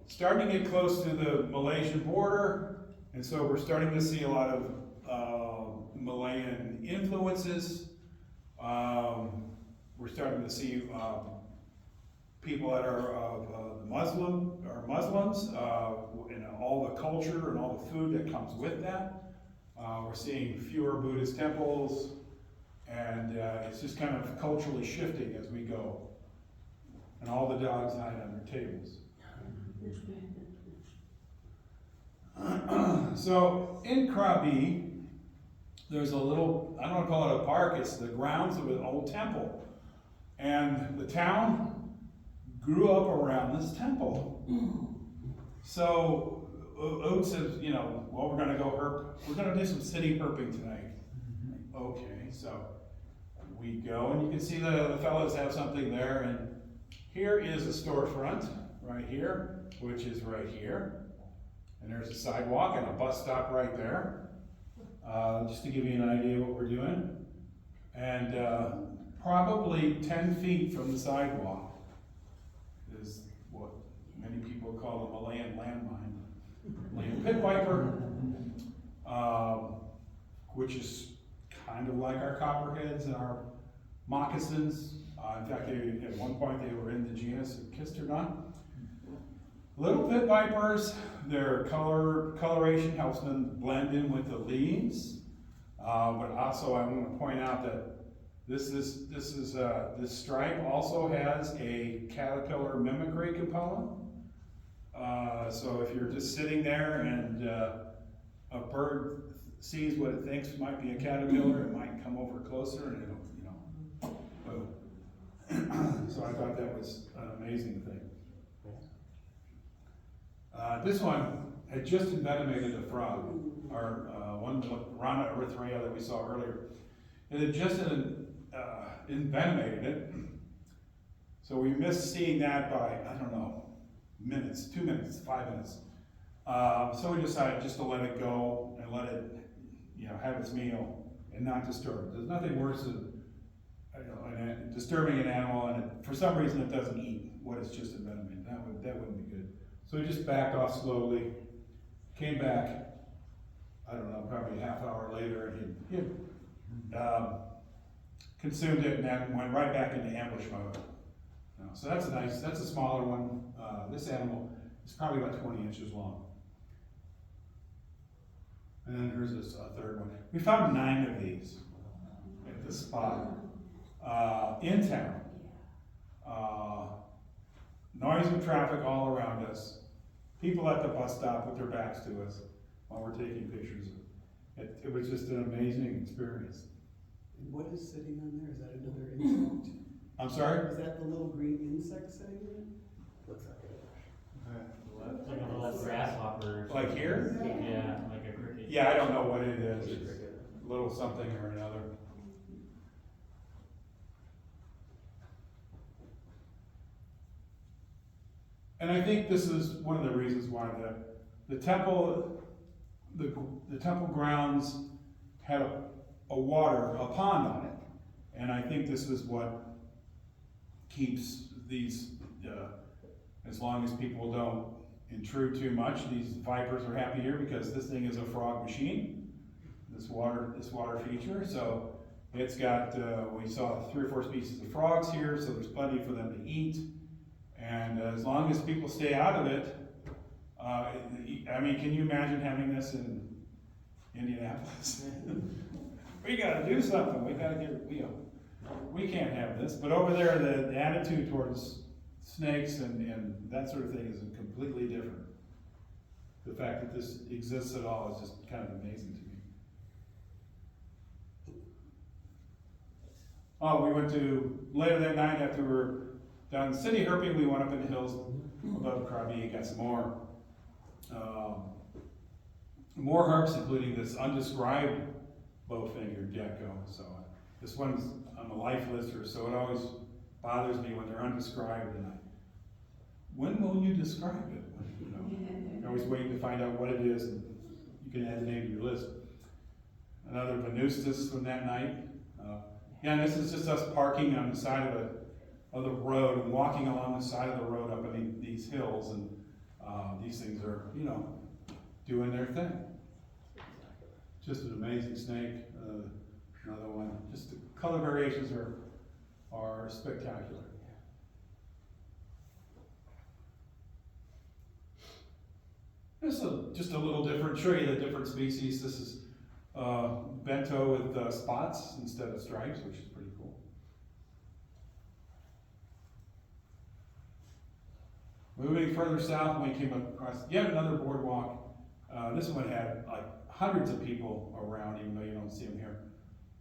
starting to get close to the Malaysian border, and so we're starting to see a lot of Malayan influences. We're starting to see people that are Muslims, and all the culture and all the food that comes with that. We're seeing fewer Buddhist temples, and it's just kind of culturally shifting as we go. And all the dogs hide under tables. So in Krabi, there's a little, I don't want to call it a park, it's the grounds of an old temple. And the town grew up around this temple. So Oak says, well, we're gonna go we're gonna do some city herping tonight. Okay, so we go, and you can see the fellows have something there, and here is a storefront right here, which is right here. And there's a sidewalk and a bus stop right there. Just to give you an idea of what we're doing. And probably 10 feet from the sidewalk is what many people call a Malayan landmine. Malayan pit viper, which is kind of like our copperheads and our moccasins. In fact, at one point they were in the genus Kisternot. Little pit vipers, their coloration helps them blend in with the leaves. But also I want to point out that this stripe also has a caterpillar mimicry component. So if you're just sitting there and a bird sees what it thinks might be a caterpillar, it might come over closer and it'll, boom. So I thought that was an amazing thing. This one had just envenomated a frog, or one Rana erythrea that we saw earlier. It had just envenomated it. So we missed seeing that by, I don't know, minutes, 2 minutes, 5 minutes. So we decided just to let it go and let it, have its meal and not disturb it. There's nothing worse than disturbing an animal and for some reason it doesn't eat what it's just envenomated. That wouldn't be good. So we just backed off slowly, came back, I don't know, probably a half hour later, and he consumed it and then went right back into ambush mode. So that's a smaller one. This animal is probably about 20 inches long. And then here's this third one. We found 9 of these at this spot in town. Noise and traffic all around us. People at the bus stop with their backs to us while we're taking pictures. It was just an amazing experience. And what is sitting on there? Is that another insect? I'm sorry? Is that the little green insect sitting there? Looks like it. It's like a little grasshopper. Like here? Yeah, like a cricket. Yeah, I don't know what it is. It's a little something or another. And I think this is one of the reasons why the temple grounds had a pond on it. And I think this is what keeps these, as long as people don't intrude too much, these vipers are happy here because this thing is a frog machine, this water feature. So it's got, we saw 3 or 4 species of frogs here, so there's plenty for them to eat. And as long as people stay out of it, I mean, can you imagine having this in Indianapolis. We gotta do something, we gotta get, we can't have this, but over there, the attitude towards snakes and that sort of thing is completely different. The fact that this exists at all is just kind of amazing to me. Oh, we went to, later that night after we were down in the city herping, we went up in the hills above Krabi and got some more herps, including this undescribed bow-fingered gecko. So this one's on the life lister, so it always bothers me when they're undescribed. And when will you describe it? You know, you're always waiting to find out what it is, and you can add the name to your list. Another Venustus from that night. Yeah, and this is just us parking on the side of the road and walking along the side of the road up in these hills, and these things are, you know, doing their thing. Just an amazing snake. Another one. Just the color variations are spectacular. This is just a little different. Show you the different species. This is bento with spots instead of stripes, which is pretty cool. Moving further south, we came across yet another boardwalk. This one had like hundreds of people around, even though you don't see them here.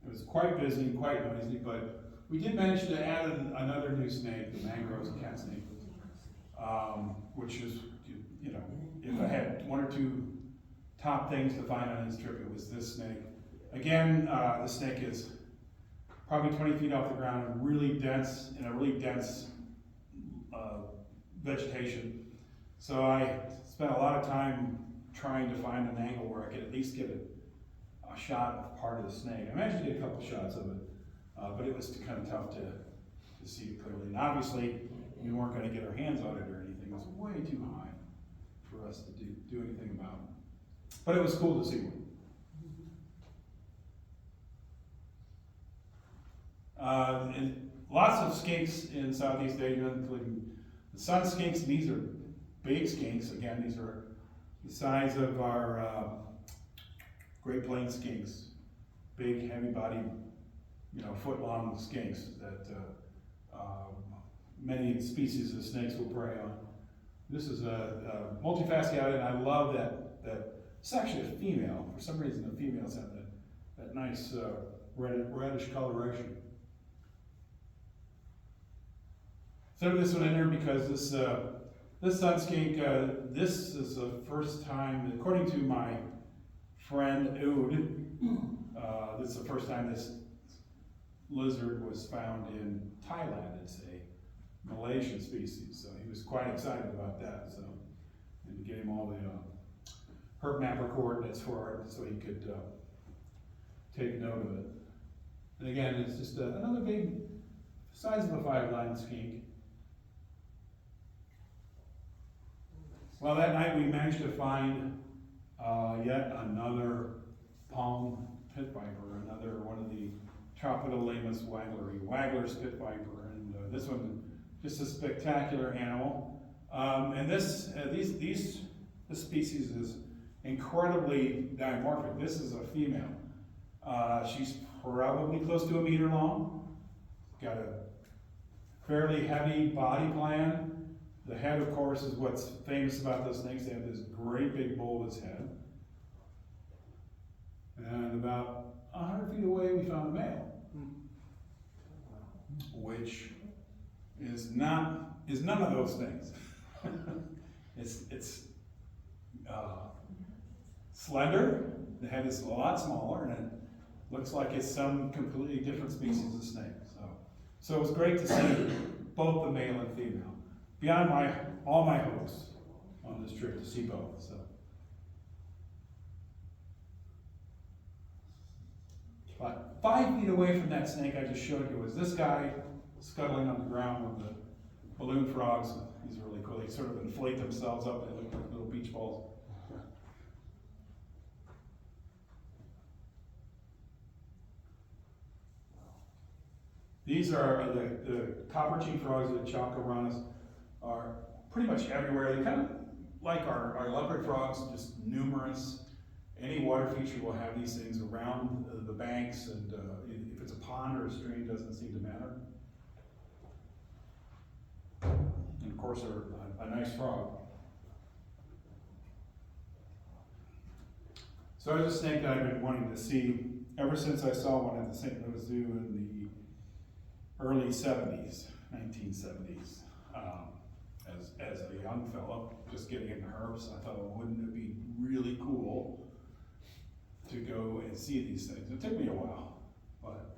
It was quite busy, quite noisy, but we did manage to add another new snake, the mangroves cat snake, which is, you know, if I had one or two top things to find on this trip, it was this snake. Again, the snake is probably 20 feet off the ground, really dense, in a really dense vegetation. So I spent a lot of time trying to find an angle where I could at least get a shot of part of the snake. I managed to get a couple shots of it, but it was kind of tough to see it clearly. And obviously, we weren't going to get our hands on it or anything. It was way too high for us to do anything about it. But it was cool to see one. And lots of skinks in Southeast Asia, including the sun skinks. These are big skinks. Again, these are the size of our Great Plains skinks. Big, heavy-bodied, you know, foot-long skinks that many species of snakes will prey on. This is a multifasciated, and I love that it's actually a female. For some reason, the females have that nice reddish coloration. Throw this one in there because this sun skink, this is the first time, according to my friend Oud, this is the first time this lizard was found in Thailand. It's a Malaysian species, so he was quite excited about that. So, and to get him all the herp mapper coordinates for it, so he could take note of it. And again, it's just another big, size of a 5-line skink. Well, that night we managed to find yet another palm pit viper, another one of the Tropidolaemus waggler's pit viper, and this one just a spectacular animal. And this species is incredibly dimorphic. This is a female. She's probably close to 1 meter long. Got a fairly heavy body plan. The head, of course, is what's famous about those snakes. They have this great big bulbous head. And about 100 feet away, we found a male, which is none of those things. It's slender. The head is a lot smaller, and it looks like it's some completely different species of snake. So it was great to see both the male and female. Beyond all my hopes on this trip to see both. So. But 5 feet away from that snake I just showed you was this guy scuttling on the ground with the balloon frogs. These are really cool. They sort of inflate themselves up. They look like little beach balls. These are the copper cheek frogs, the chalcobranas, are pretty much everywhere. They're kind of like our leopard frogs, just numerous. Any water feature will have these things around the banks, and if it's a pond or a stream, doesn't seem to matter. And of course, a nice frog. So there's a snake that I've been wanting to see ever since I saw one at the St. Louis Zoo in the early 70s, 1970s. As a young fellow, just getting into herps, I thought, well, wouldn't it be really cool to go and see these things? It took me a while, but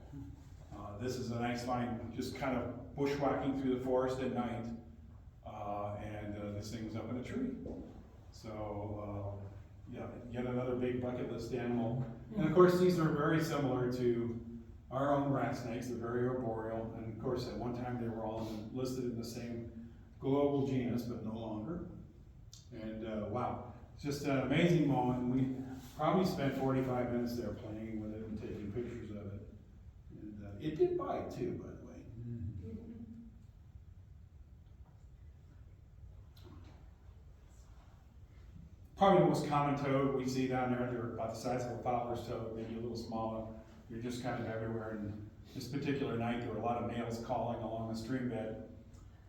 this is a nice find, just kind of bushwhacking through the forest at night, and this thing was up in a tree. So, yeah, yet another big bucket list animal. And of course, these are very similar to our own rat snakes. They're very arboreal, and of course, at one time they were all listed in the same global genus, but no longer. And wow, it's just an amazing moment. We probably spent 45 minutes there playing with it and taking pictures of it. And it did bite too, by the way. Probably the most common toad we see down there. They're about the size of a fowler's toad, maybe a little smaller. They're just kind of everywhere. And this particular night, there were a lot of males calling along the stream bed.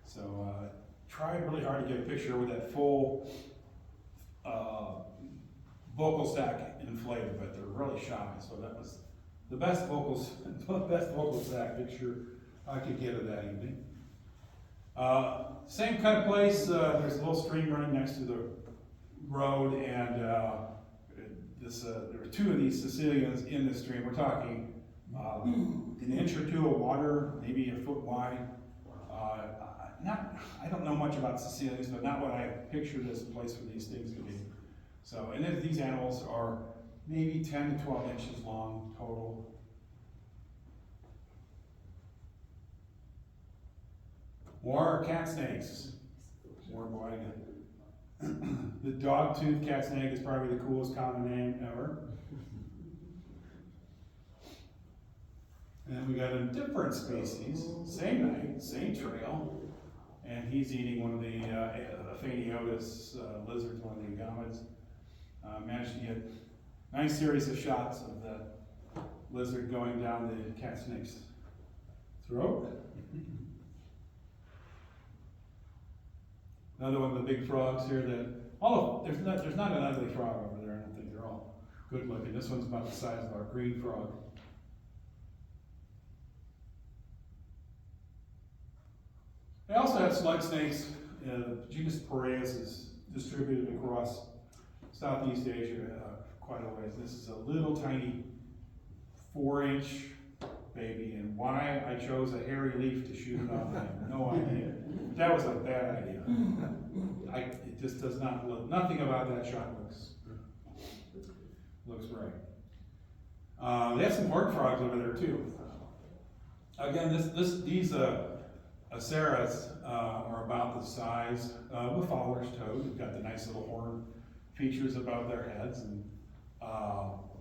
So tried really hard to get a picture with that full vocal sac inflated, but they're really shy. So that was the best vocal sac picture I could get of that evening. Same kind of place. There's a little stream running next to the road, and there were two of these Sicilians in the stream. We're talking an inch or two of water, maybe a foot wide. I don't know much about Sicilians, but not what I pictured as a place for these things to be. So, and then these animals are maybe 10 to 12 inches long total. More cat snakes. More boy. The dog-toothed cat snake is probably the coolest common name ever. And then we got a different species, same night, same trail. And he's eating one of the Aphaniotis lizards, one of the agamids. Managed to get a nice series of shots of the lizard going down the cat snake's throat. Another one of the big frogs here that, there's not an ugly frog over there. I don't think they're all good looking. This one's about the size of our green frog. They also have slug snakes. The genus Piraeus is distributed across Southeast Asia quite a ways. This is a little tiny 4-inch baby, and why I chose a hairy leaf to shoot it off, I have no idea. That was a bad idea. It just does not look, nothing about that shot looks right. They have some horned frogs over there too. Again, these Aceras are about the size of a fowler's toad. They've got the nice little horn features above their heads, and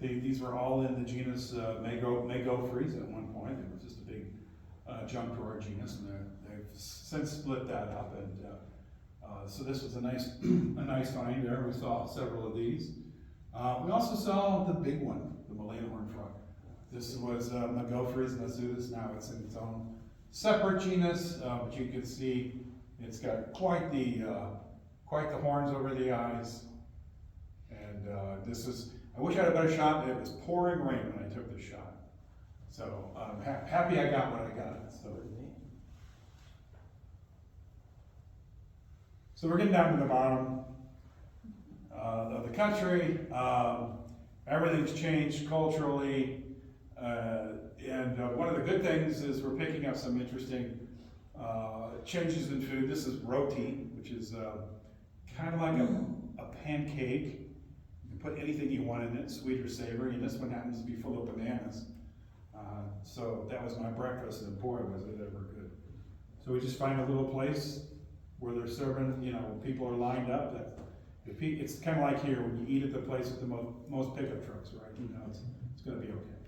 these were all in the genus Megophrys at one point. It was just a big jump to our genus, and they've since split that up. And so this was a nice find there. We saw several of these. We also saw the big one, the Malayan horned frog. This was Megophrys nasudis. Now it's in its own separate genus, but you can see it's got quite the horns over the eyes. And I wish I had a better shot. It was pouring rain when I took this shot. So I'm happy I got what I got. So we're getting down to the bottom of the country. Everything's changed culturally. And one of the good things is we're picking up some interesting changes in food. This is roti, which is kind of like a pancake. You can put anything you want in it, sweet or savory, and this one happens to be full of bananas. So that was my breakfast, and boy, was it ever good. So we just find a little place where they're serving, people are lined up. It's kind of like here, when you eat at the place with the most pickup trucks, right? It's going to be okay.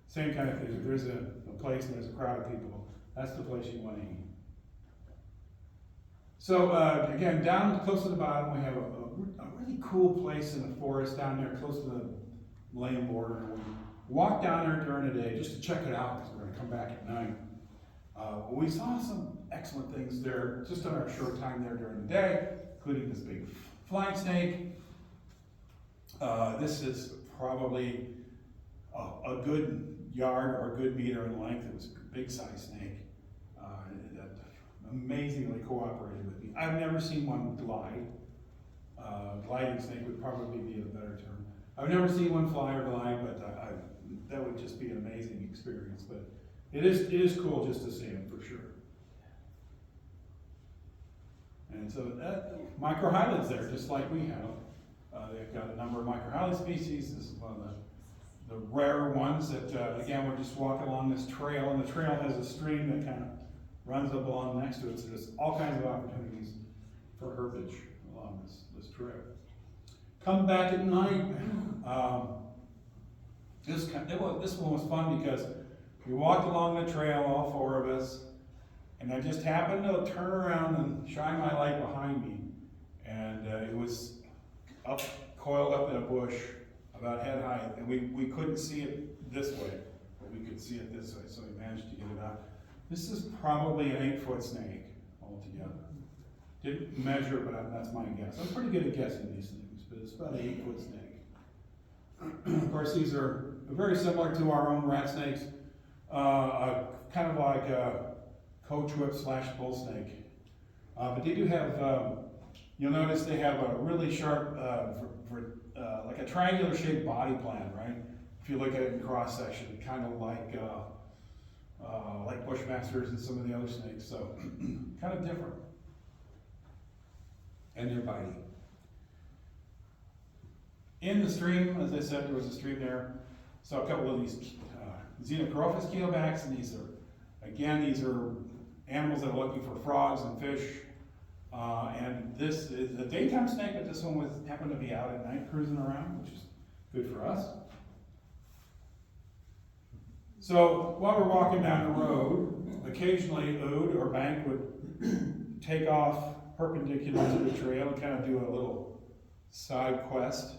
Same kind of thing. If there's a place and there's a crowd of people, that's the place you want to eat. So again, down close to the bottom, we have a really cool place in the forest down there, close to the Malayan border. And we walked down there during the day just to check it out because we're going to come back at night. We saw some excellent things there just on our short time there during the day, including this big flying snake. This is probably a good yard or a good meter in length. It was a big size snake. That amazingly cooperated with me. I've never seen one glide. Gliding snake would probably be a better term. I've never seen one fly or glide, but that would just be an amazing experience. But it is cool just to see them for sure. And so microhylids there, just like we have. They've got a number of microhylid species. This is one of the rarer ones that, again, we're just walking along this trail, and the trail has a stream that kind of runs up along next to it, so there's all kinds of opportunities for herbage along this trail. Come back at night. This one was fun because we walked along the trail, all four of us, and I just happened to turn around and shine my light behind me, and it was coiled up in a bush about head height, and we couldn't see it this way, but we could see it this way, so we managed to get it out. This is probably an 8-foot snake altogether. Didn't measure, but that's my guess. I'm pretty good at guessing these things, but it's about an 8-foot snake. Of course, these are very similar to our own rat snakes, kind of like a coach whip / bull snake. But they do have, you'll notice they have a really sharp, like a triangular shaped body plan, right? If you look at it in cross section, kind of like bushmasters and some of the other snakes, so kind of different. And they're bitey. In the stream, as I said, there was a stream there. So a couple of these Xenochorophis keelbacks, and these are animals that are looking for frogs and fish. And this is a daytime snake, but this one happened to be out at night cruising around, which is good for us. So while we're walking down the road, occasionally Ood or Bank would take off perpendicular to the trail and kind of do a little side quest,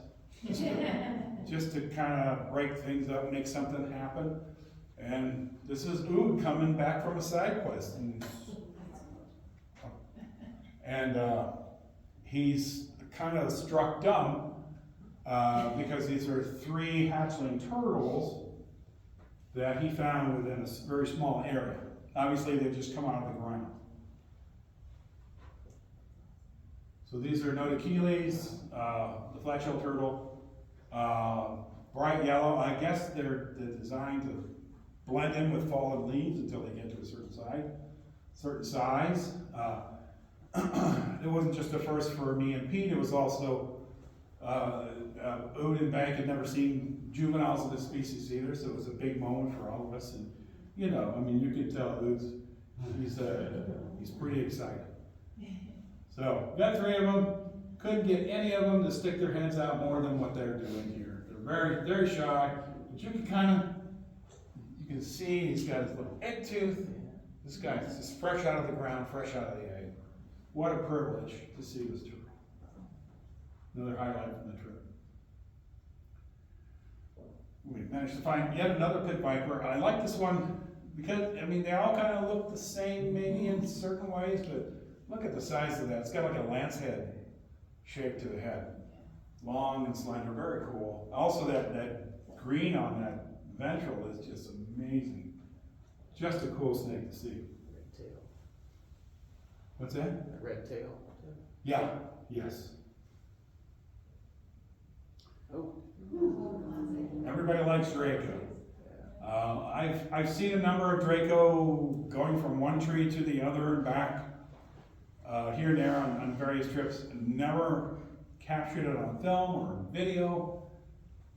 just to kind of break things up, make something happen. And this is Ood coming back from a side quest. And he's kind of struck dumb because these are 3 hatchling turtles that he found within a very small area. Obviously, they've just come out of the ground. So these are notocheles, the flat-shelled turtle, bright yellow. I guess they're designed to blend in with fallen leaves until they get to a certain size. It wasn't just a first for me and Pete, it was also Ood and Bank had never seen juveniles of this species either, so it was a big moment for all of us. And you know, I mean, you could tell Ood's he's pretty excited. So got 3 of them. Couldn't get any of them to stick their heads out more than what they're doing here. They're very, very shy, but you can see he's got his little egg tooth. This guy's just fresh out of the ground, fresh out of the egg. What a privilege to see this turtle. Another highlight from the trip. We managed to find yet another pit viper. I like this one because, I mean, they all kind of look the same maybe in certain ways, but look at the size of that. It's got like a lance head shape to the head. Long and slender, very cool. Also that green on that ventral is just amazing. Just a cool snake to see. Red tail. What's that? A red tail. Yeah, yes. Oh. Everybody likes Draco. I've seen a number of Draco going from one tree to the other and back here and there on various trips. Never captured it on film or video.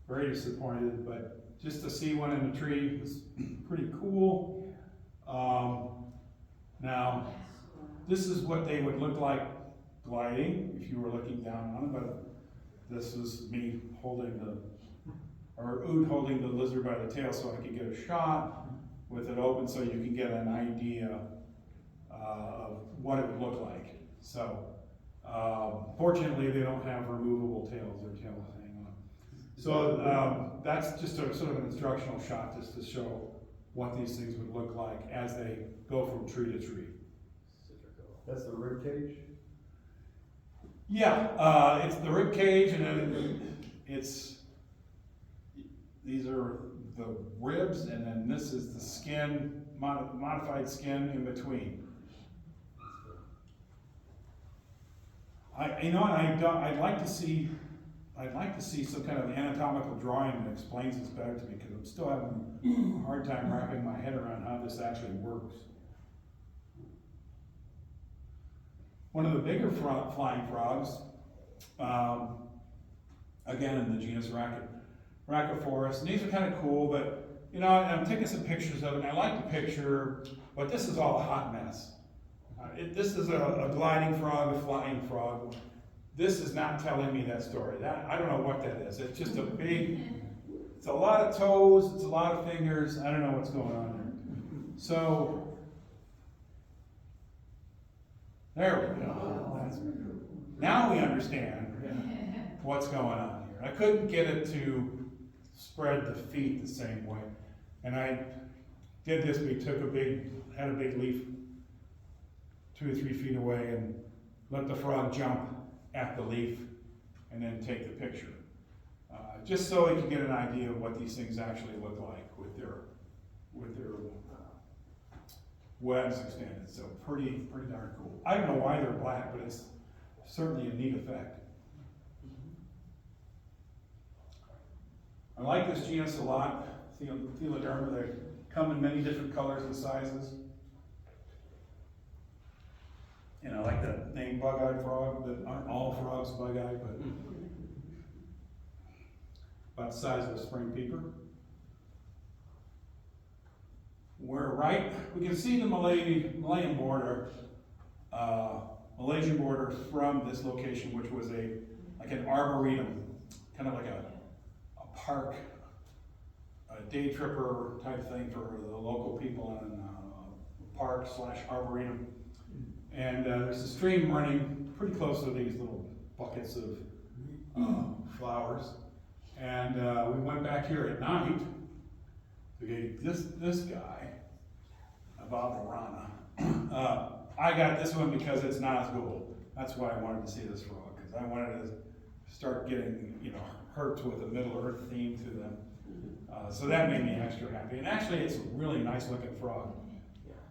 Very disappointed, but just to see one in a tree was pretty cool. Now, this is what they would look like gliding if you were looking down on them, but this was me Ood holding the lizard by the tail so I could get a shot with it open so you can get an idea of what it would look like. So Fortunately, they don't have removable tails or tails hanging on. So that's just a sort of an instructional shot just to show what these things would look like as they go from tree to tree. That's the rib cage? Yeah, it's the rib cage, and then these are the ribs, and then this is the skin, modified skin in between. I'd like to see some kind of anatomical drawing that explains this better to me, because I'm still having a hard time wrapping my head around how this actually works. One of the bigger flying frogs, again in the genus Rhacophorus, and these are kind of cool, but you know, I'm taking some pictures of it, and I like the picture, but this is all a hot mess. This is a gliding frog, a flying frog. This is not telling me that story. I don't know what that is. It's just it's a lot of toes, it's a lot of fingers. I don't know what's going on there. So, there we go. Now we understand what's going on here. I couldn't get it to spread the feet the same way. And I did this, we had a big leaf 2 or 3 feet away and let the frog jump at the leaf and then take the picture. Just so they can get an idea of what these things actually look like with their webs extended. So pretty darn cool. I don't know why they're black, but it's certainly a neat effect. I like this genus a lot, Thiladerma. They come in many different colors and sizes. And I like the name bug-eyed frog, but aren't all frogs bug-eyed, but about the size of a spring peeper. We're right, we can see the Malaysian border from this location, which was like an arboretum, kind of like a park, a day tripper type thing for the local people in a park / arboretum. And there's a stream running pretty close to these little buckets of flowers. And we went back here at night to get this guy, Rana. I got this one because it's Nazgul. That's why I wanted to see this frog, because I wanted to start getting, herps with a Middle Earth theme to them. So that made me extra happy. And actually, it's a really nice looking frog.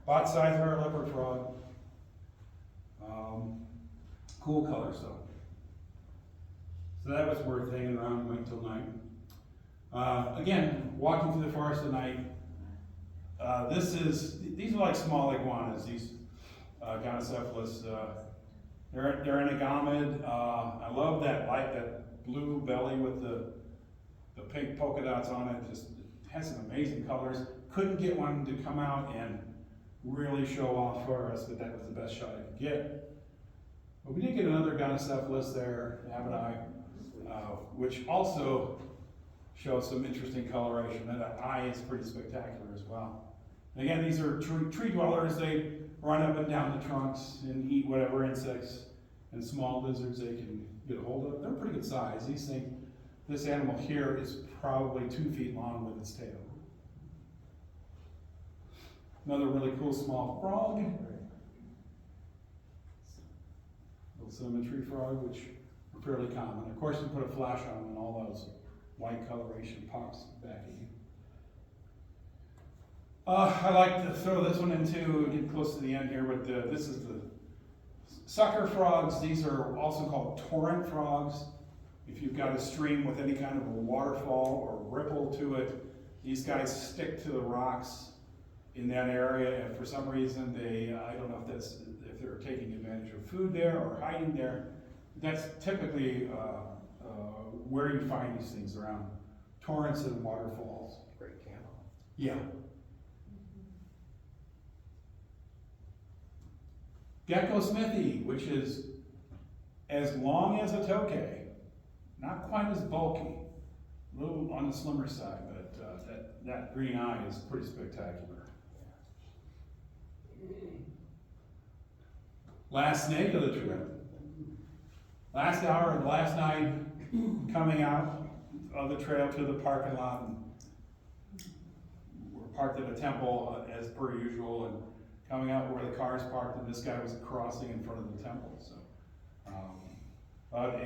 About size of our leopard frog. Cool colors though. So that was worth hanging around and waiting till night. Again, walking through the forest at night. These are like small iguanas. These Gonocephalus. They're an agamid. I love that blue belly with the pink polka dots on it. Just has some amazing colors. Couldn't get one to come out and really show off for us, but that was the best shot I could get. But we did get another Gonocephalus there, avid, which also shows some interesting coloration. That eye is pretty spectacular as well. And again, these are tree dwellers. They run up and down the trunks and eat whatever insects and small lizards they can get a hold of. They're pretty good size. This animal here is probably 2 feet long with its tail. Another really cool small frog. Little cinnamon tree frog, which are fairly common. Of course, you put a flash on them and all those white coloration pops back at you. I like to throw this one in too, get close to the end here, but this is the sucker frogs. These are also called torrent frogs. If you've got a stream with any kind of a waterfall or ripple to it, these guys stick to the rocks in that area, and for some reason I don't know if they're taking advantage of food there or hiding there. That's typically where you find these things, around torrents and waterfalls. Great camo. Yeah. Gecko smithy, which is as long as a tokay, not quite as bulky, a little on the slimmer side, but that green eye is pretty spectacular. Last snake of the trip, last hour and last night, coming out of the trail to the parking lot, and we're parked at a temple as per usual, and coming out where the car's parked, and this guy was crossing in front of the temple, so. About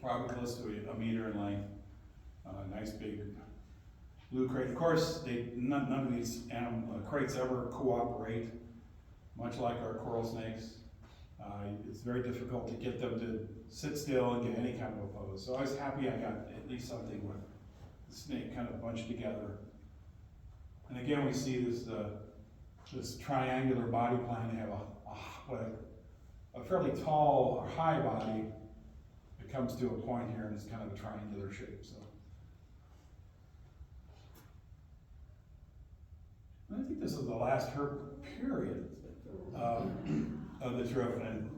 probably close to a meter in length, nice big blue crate. Of course, none of these crates ever cooperate, much like our coral snakes. It's very difficult to get them to sit still and get any kind of a pose. So I was happy I got at least something with the snake kind of bunched together. And again, we see this triangular body plan. They have a fairly tall or high body. It comes to a point here and it's kind of a triangular shape. So I think this is the last herp period of the trip, and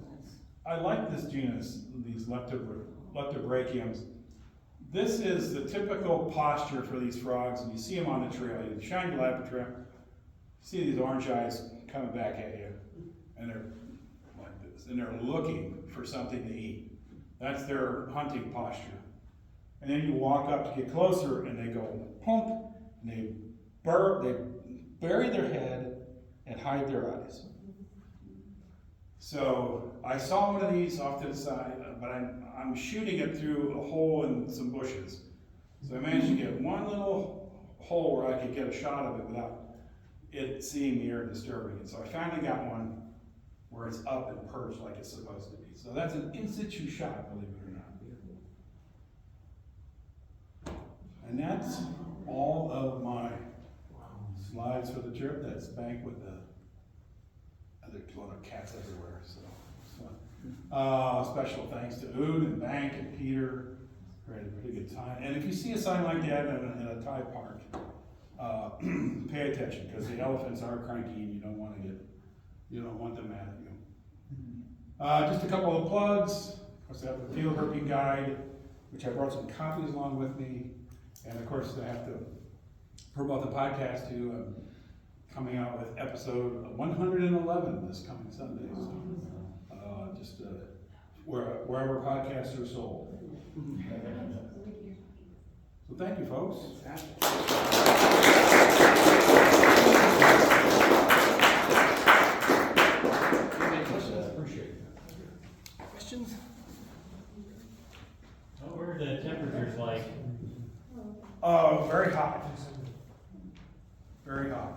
I like this genus, these leptobrachiums. This is the typical posture for these frogs, and you see them on the trail. You shine your light up the trail, see these orange eyes coming back at you, and they're like this, and they're looking for something to eat. That's their hunting posture. And then you walk up to get closer, and they go plump, and they bury their head and hide their eyes. So I saw one of these off to the side, but I'm shooting it through a hole in some bushes. So I managed to get one little hole where I could get a shot of it without it seeing me or disturbing it. So I finally got one where it's up and perched like it's supposed to be. So that's an in situ shot, believe it or not. And that's all of my slides for the trip. That's banked with the other cats everywhere. So it's fun. Special thanks to Ood and Bank and Peter. We had a pretty good time. And if you see a sign like that in a Thai park, pay attention, because the elephants are cranky and you don't want them mad at you. Just a couple of plugs. Of course, I have the Field Herping Guide, which I brought some copies along with me. And of course, I have to promote the podcast too. I'm coming out with episode 111 this coming Sunday. So, just wherever podcasts are sold. So thank you, folks. Any questions? Appreciate it. Questions? What were the temperatures like? Very hot. Very hot.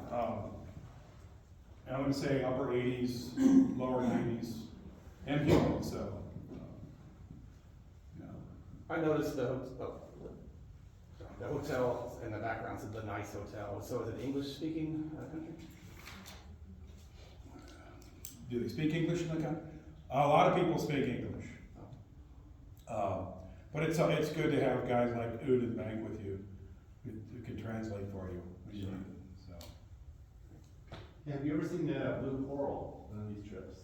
I would say upper 80s, lower 90s, and humid, so. I noticed the hotel in the background said the nice hotel. So is it English-speaking country? Do they speak English in the country? A lot of people speak English. But it's good to have guys like Ood and Bank with you who can translate for you. Sure. So. Have you ever seen the blue coral on these trips?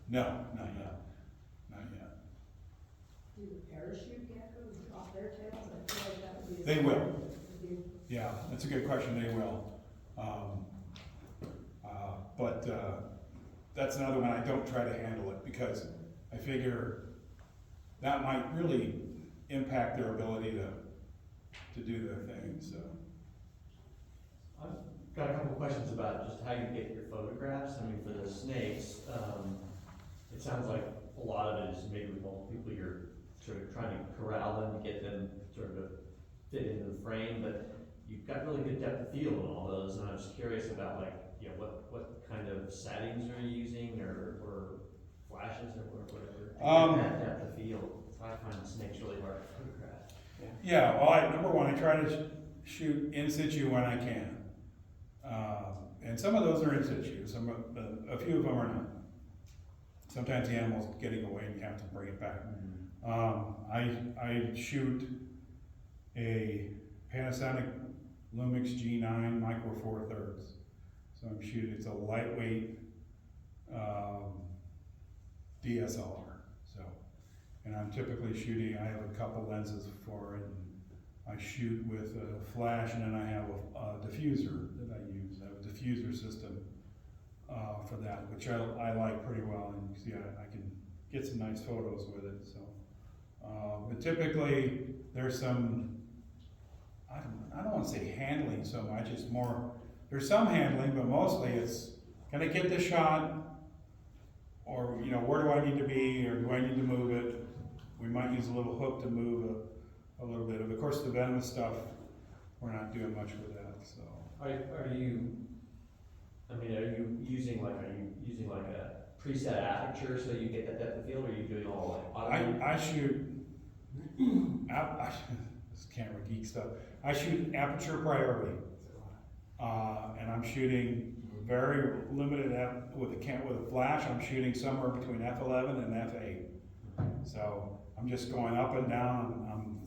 No, not yet. Not yet. Do the parachute geckos drop their tails? I feel like that would be. They will. Yeah, that's a good question. They will. But that's another one I don't try to handle it, because I figure that might really impact their ability to do their thing. So. I've got a couple questions about just how you get your photographs. I mean, for the snakes, it sounds like a lot of it is maybe with all the people you're sort of trying to corral them to get them sort of fit into the frame, but you've got really good depth of field in all those, and I'm just curious about, like, you know, what kind of settings are you using, or flashes or whatever. That depth of field. I find the snakes really hard to photograph. Yeah, well, number one, I try to shoot in situ when I can. And some of those are in situ, a few of them are not. Sometimes the animal's getting away and you have to bring it back. I shoot a Panasonic Lumix G9 Micro Four Thirds. So I'm shooting, it's a lightweight DSLR. So, and I'm typically shooting, I have a couple lenses for it. I shoot with a flash, and then I have a diffuser that I use. I have a diffuser system for that, which I like pretty well. And you see, I can get some nice photos with it, so. But typically, there's some, I don't wanna say handling so much, it's more, there's some handling, but mostly it's, can I get this shot? Or, you know, where do I need to be, or do I need to move it? We might use a little hook to move a little bit. Of course, the venomous stuff, we're not doing much with that, so. Are you using like a preset aperture so you get that depth of field, or are you doing all like automated? I shoot, this camera geek stuff, I shoot aperture priority. And I'm shooting very limited with a flash, I'm shooting somewhere between f11 and f8. So I'm just going up and down, I'm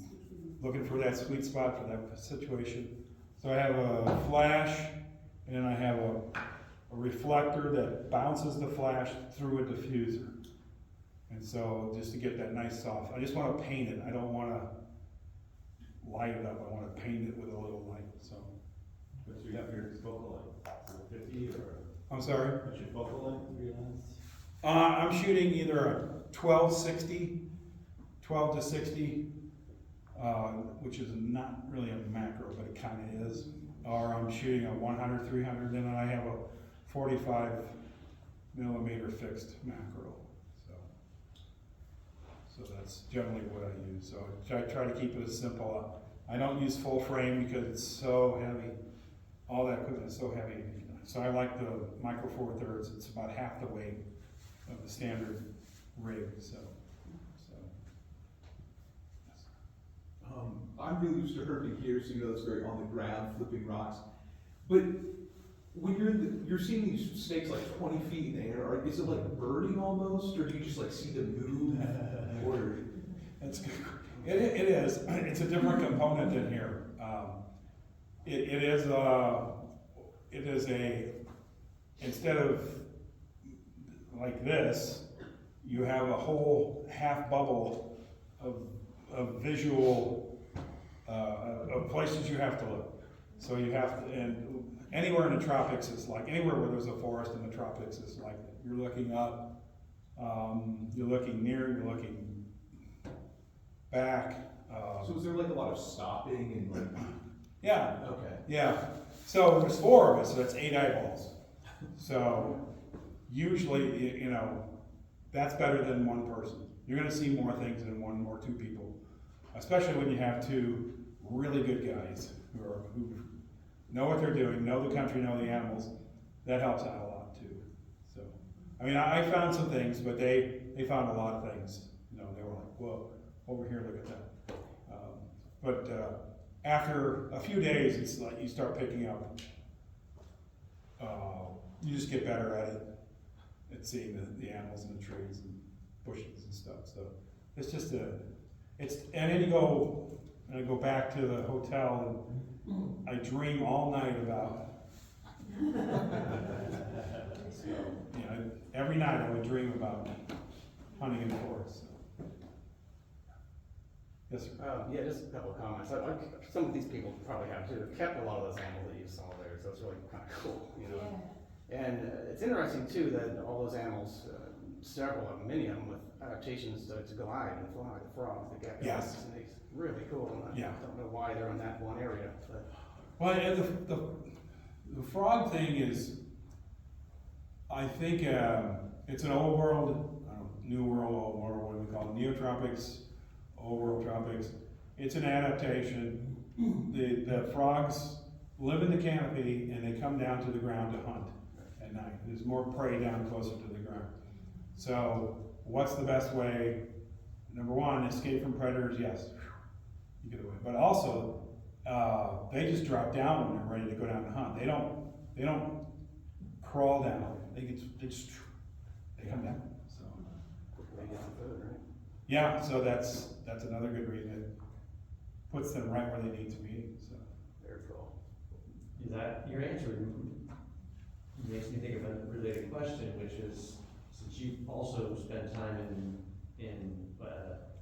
looking for that sweet spot for that situation. So I have a flash, and then I have a reflector that bounces the flash through a diffuser. And so just to get that nice soft, I just want to paint it. I don't want to light it up. I want to paint it with a little light. So. What's your focal length? 50 or? I'm sorry? What's your focal length for your lens? I'm shooting either a 1260, 12 to 60, which is not really a macro, but it kind of is. Or I'm shooting a 100, 300, and then I have a 45 millimeter fixed macro. So that's generally what I use. So I try to keep it as simple. I don't use full frame because it's so heavy. All that equipment is so heavy. So I like the micro four thirds. It's about half the weight of the standard rig. So. I'm really used to herping here, so you know it's very on the ground, flipping rocks. But when you're seeing these snakes like 20 feet in the air, is it like birding almost, or do you just like see them move? Or That's good. It is. It's a different component in here. It is a instead of like this, you have a whole half bubble of visual of places you have to look. So you have to, and anywhere in the tropics is like, anywhere where there's a forest in the tropics is like, you're looking up, you're looking near, you're looking back. so is there like a lot of stopping and like? Yeah. Okay. Yeah. So there's 4 of us, so that's 8 eyeballs. So usually, you know, that's better than one person. You're going to see more things than 1 or 2 people, especially when you have 2 really good guys who know what they're doing, know the country, know the animals. That helps out a lot too. So, I mean, I found some things, but they found a lot of things. You know, they were like, whoa, over here, look at that. But after a few days, it's like you start picking up. You just get better at it, at seeing the animals in the trees and bushes and stuff. So it's just and then I go back to the hotel and I dream all night about. So, you know, every night I would dream about hunting in the forest. So. Yes, sir. Yeah, just a couple of comments. Some of these people probably have too. They've kept a lot of those animals that you saw there, so it's really kind of cool, you know. Yeah. And it's interesting too that all those animals, several of them, many of them, with adaptations to glide and fly, the frogs, the geckos, Yes. the snakes. Really cool. And Yeah. I don't know why they're in that one area, but Well, and the frog thing is, I think it's an old world, new world, old world, what do we call it, neotropics, old world tropics. It's an adaptation. The frogs live in the canopy and they come down to the ground to hunt at night. There's more prey down closer to the ground. So what's the best way? Number 1, escape from predators, yes, you get away. But also, they just drop down when they're ready to go down to hunt. They don't crawl down. They come down. So they get some food, right? yeah, so that's another good reason. It puts them right where they need to be. So Very cool. Is that your answer? Makes me think of a related question, which is, since you also spend time in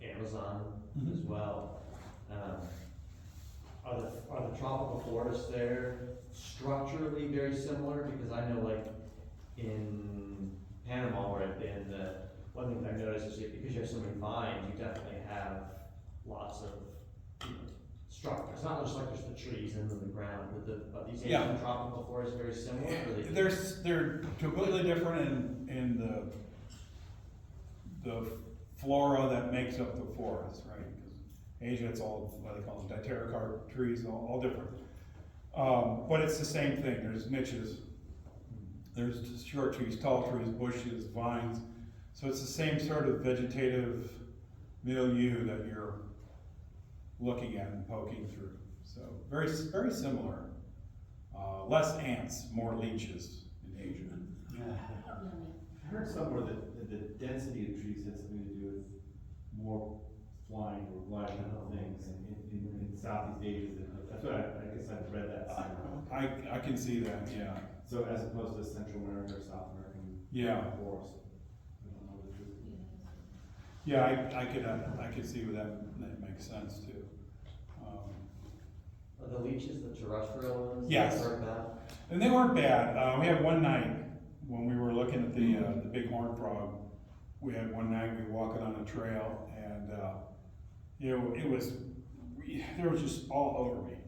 Amazon as well, are the tropical forests there structurally very similar? Because I know, like in Panama, where I've been, one thing I've noticed is that because you have so many vines, you definitely have lots of, you know, structure. It's not just like there's the trees and then the ground, but are these Yeah. Asian tropical forests very similar? Or they They're completely different in the flora that makes up the forest, right? Because Asia, it's all what they call them, dipterocarp trees, all different. But it's the same thing. There's niches. There's short trees, tall trees, bushes, vines. So it's the same sort of vegetative milieu that you're looking at and poking through. So very similar. Less ants, more leeches in Asia. I heard somewhere that the density of trees has something to do with more flying or gliding things in Southeast Asia. That's what I guess I've read that somewhere. I can see that, yeah. So as opposed to Central America or South American Yeah. forest. I don't know the truth. Yeah, I could see where that makes sense too. Are the leeches the terrestrial ones? Yes. I've heard that. And they weren't bad. We had one night when we were looking at the big horned frog. We had one night we were walking on a trail, and you know, there was just all over me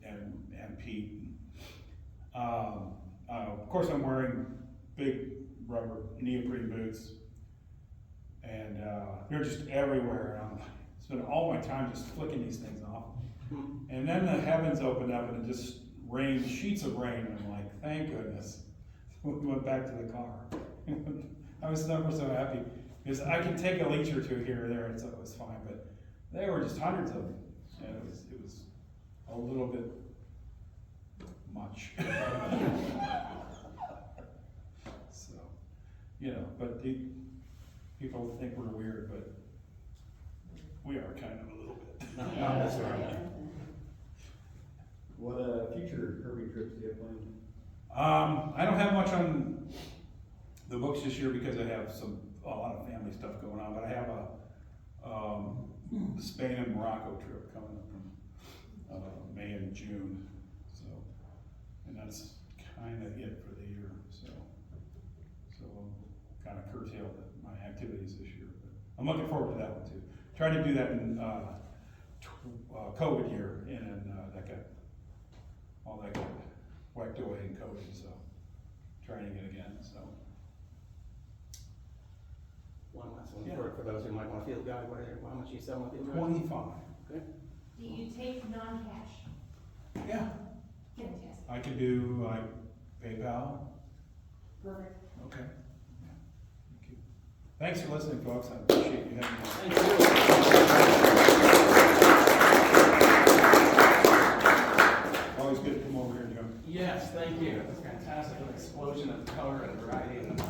and Pete. Of course, I'm wearing big rubber neoprene boots, and they're just everywhere. And I'm spending all my time just flicking these things off. And then the heavens opened up and it just rained, sheets of rain, and I'm like, thank goodness. We went back to the car. I was never so happy, because I can take a leech or two here or there, and so it was fine, but there were just hundreds of them, and it was a little bit much. So, you know, but people think we're weird, but we are kind of a little bit. That's right. What future herping trips do you have planned? I don't have much on the books this year because I have a lot of family stuff going on, but I have a Spain and Morocco trip coming up from May and June, so, and that's kind of it for the year, so I'll kind of curtail my activities this year, but I'm looking forward to that one too. Trying to do that in COVID year, and all that got whacked away in COVID, so trying it again, so. One last one Yeah. for those who might want a field guide, how much you sell on a field guide? 25. Okay. Do you take non-cash? Yeah, Fantastic. I could do PayPal. Perfect. Okay. Yeah. Thank you. Thanks for listening, folks. I appreciate you having me. Thank you. Always good to come over here, Joe. Yes, thank you. It was fantastic, an explosion of color and variety and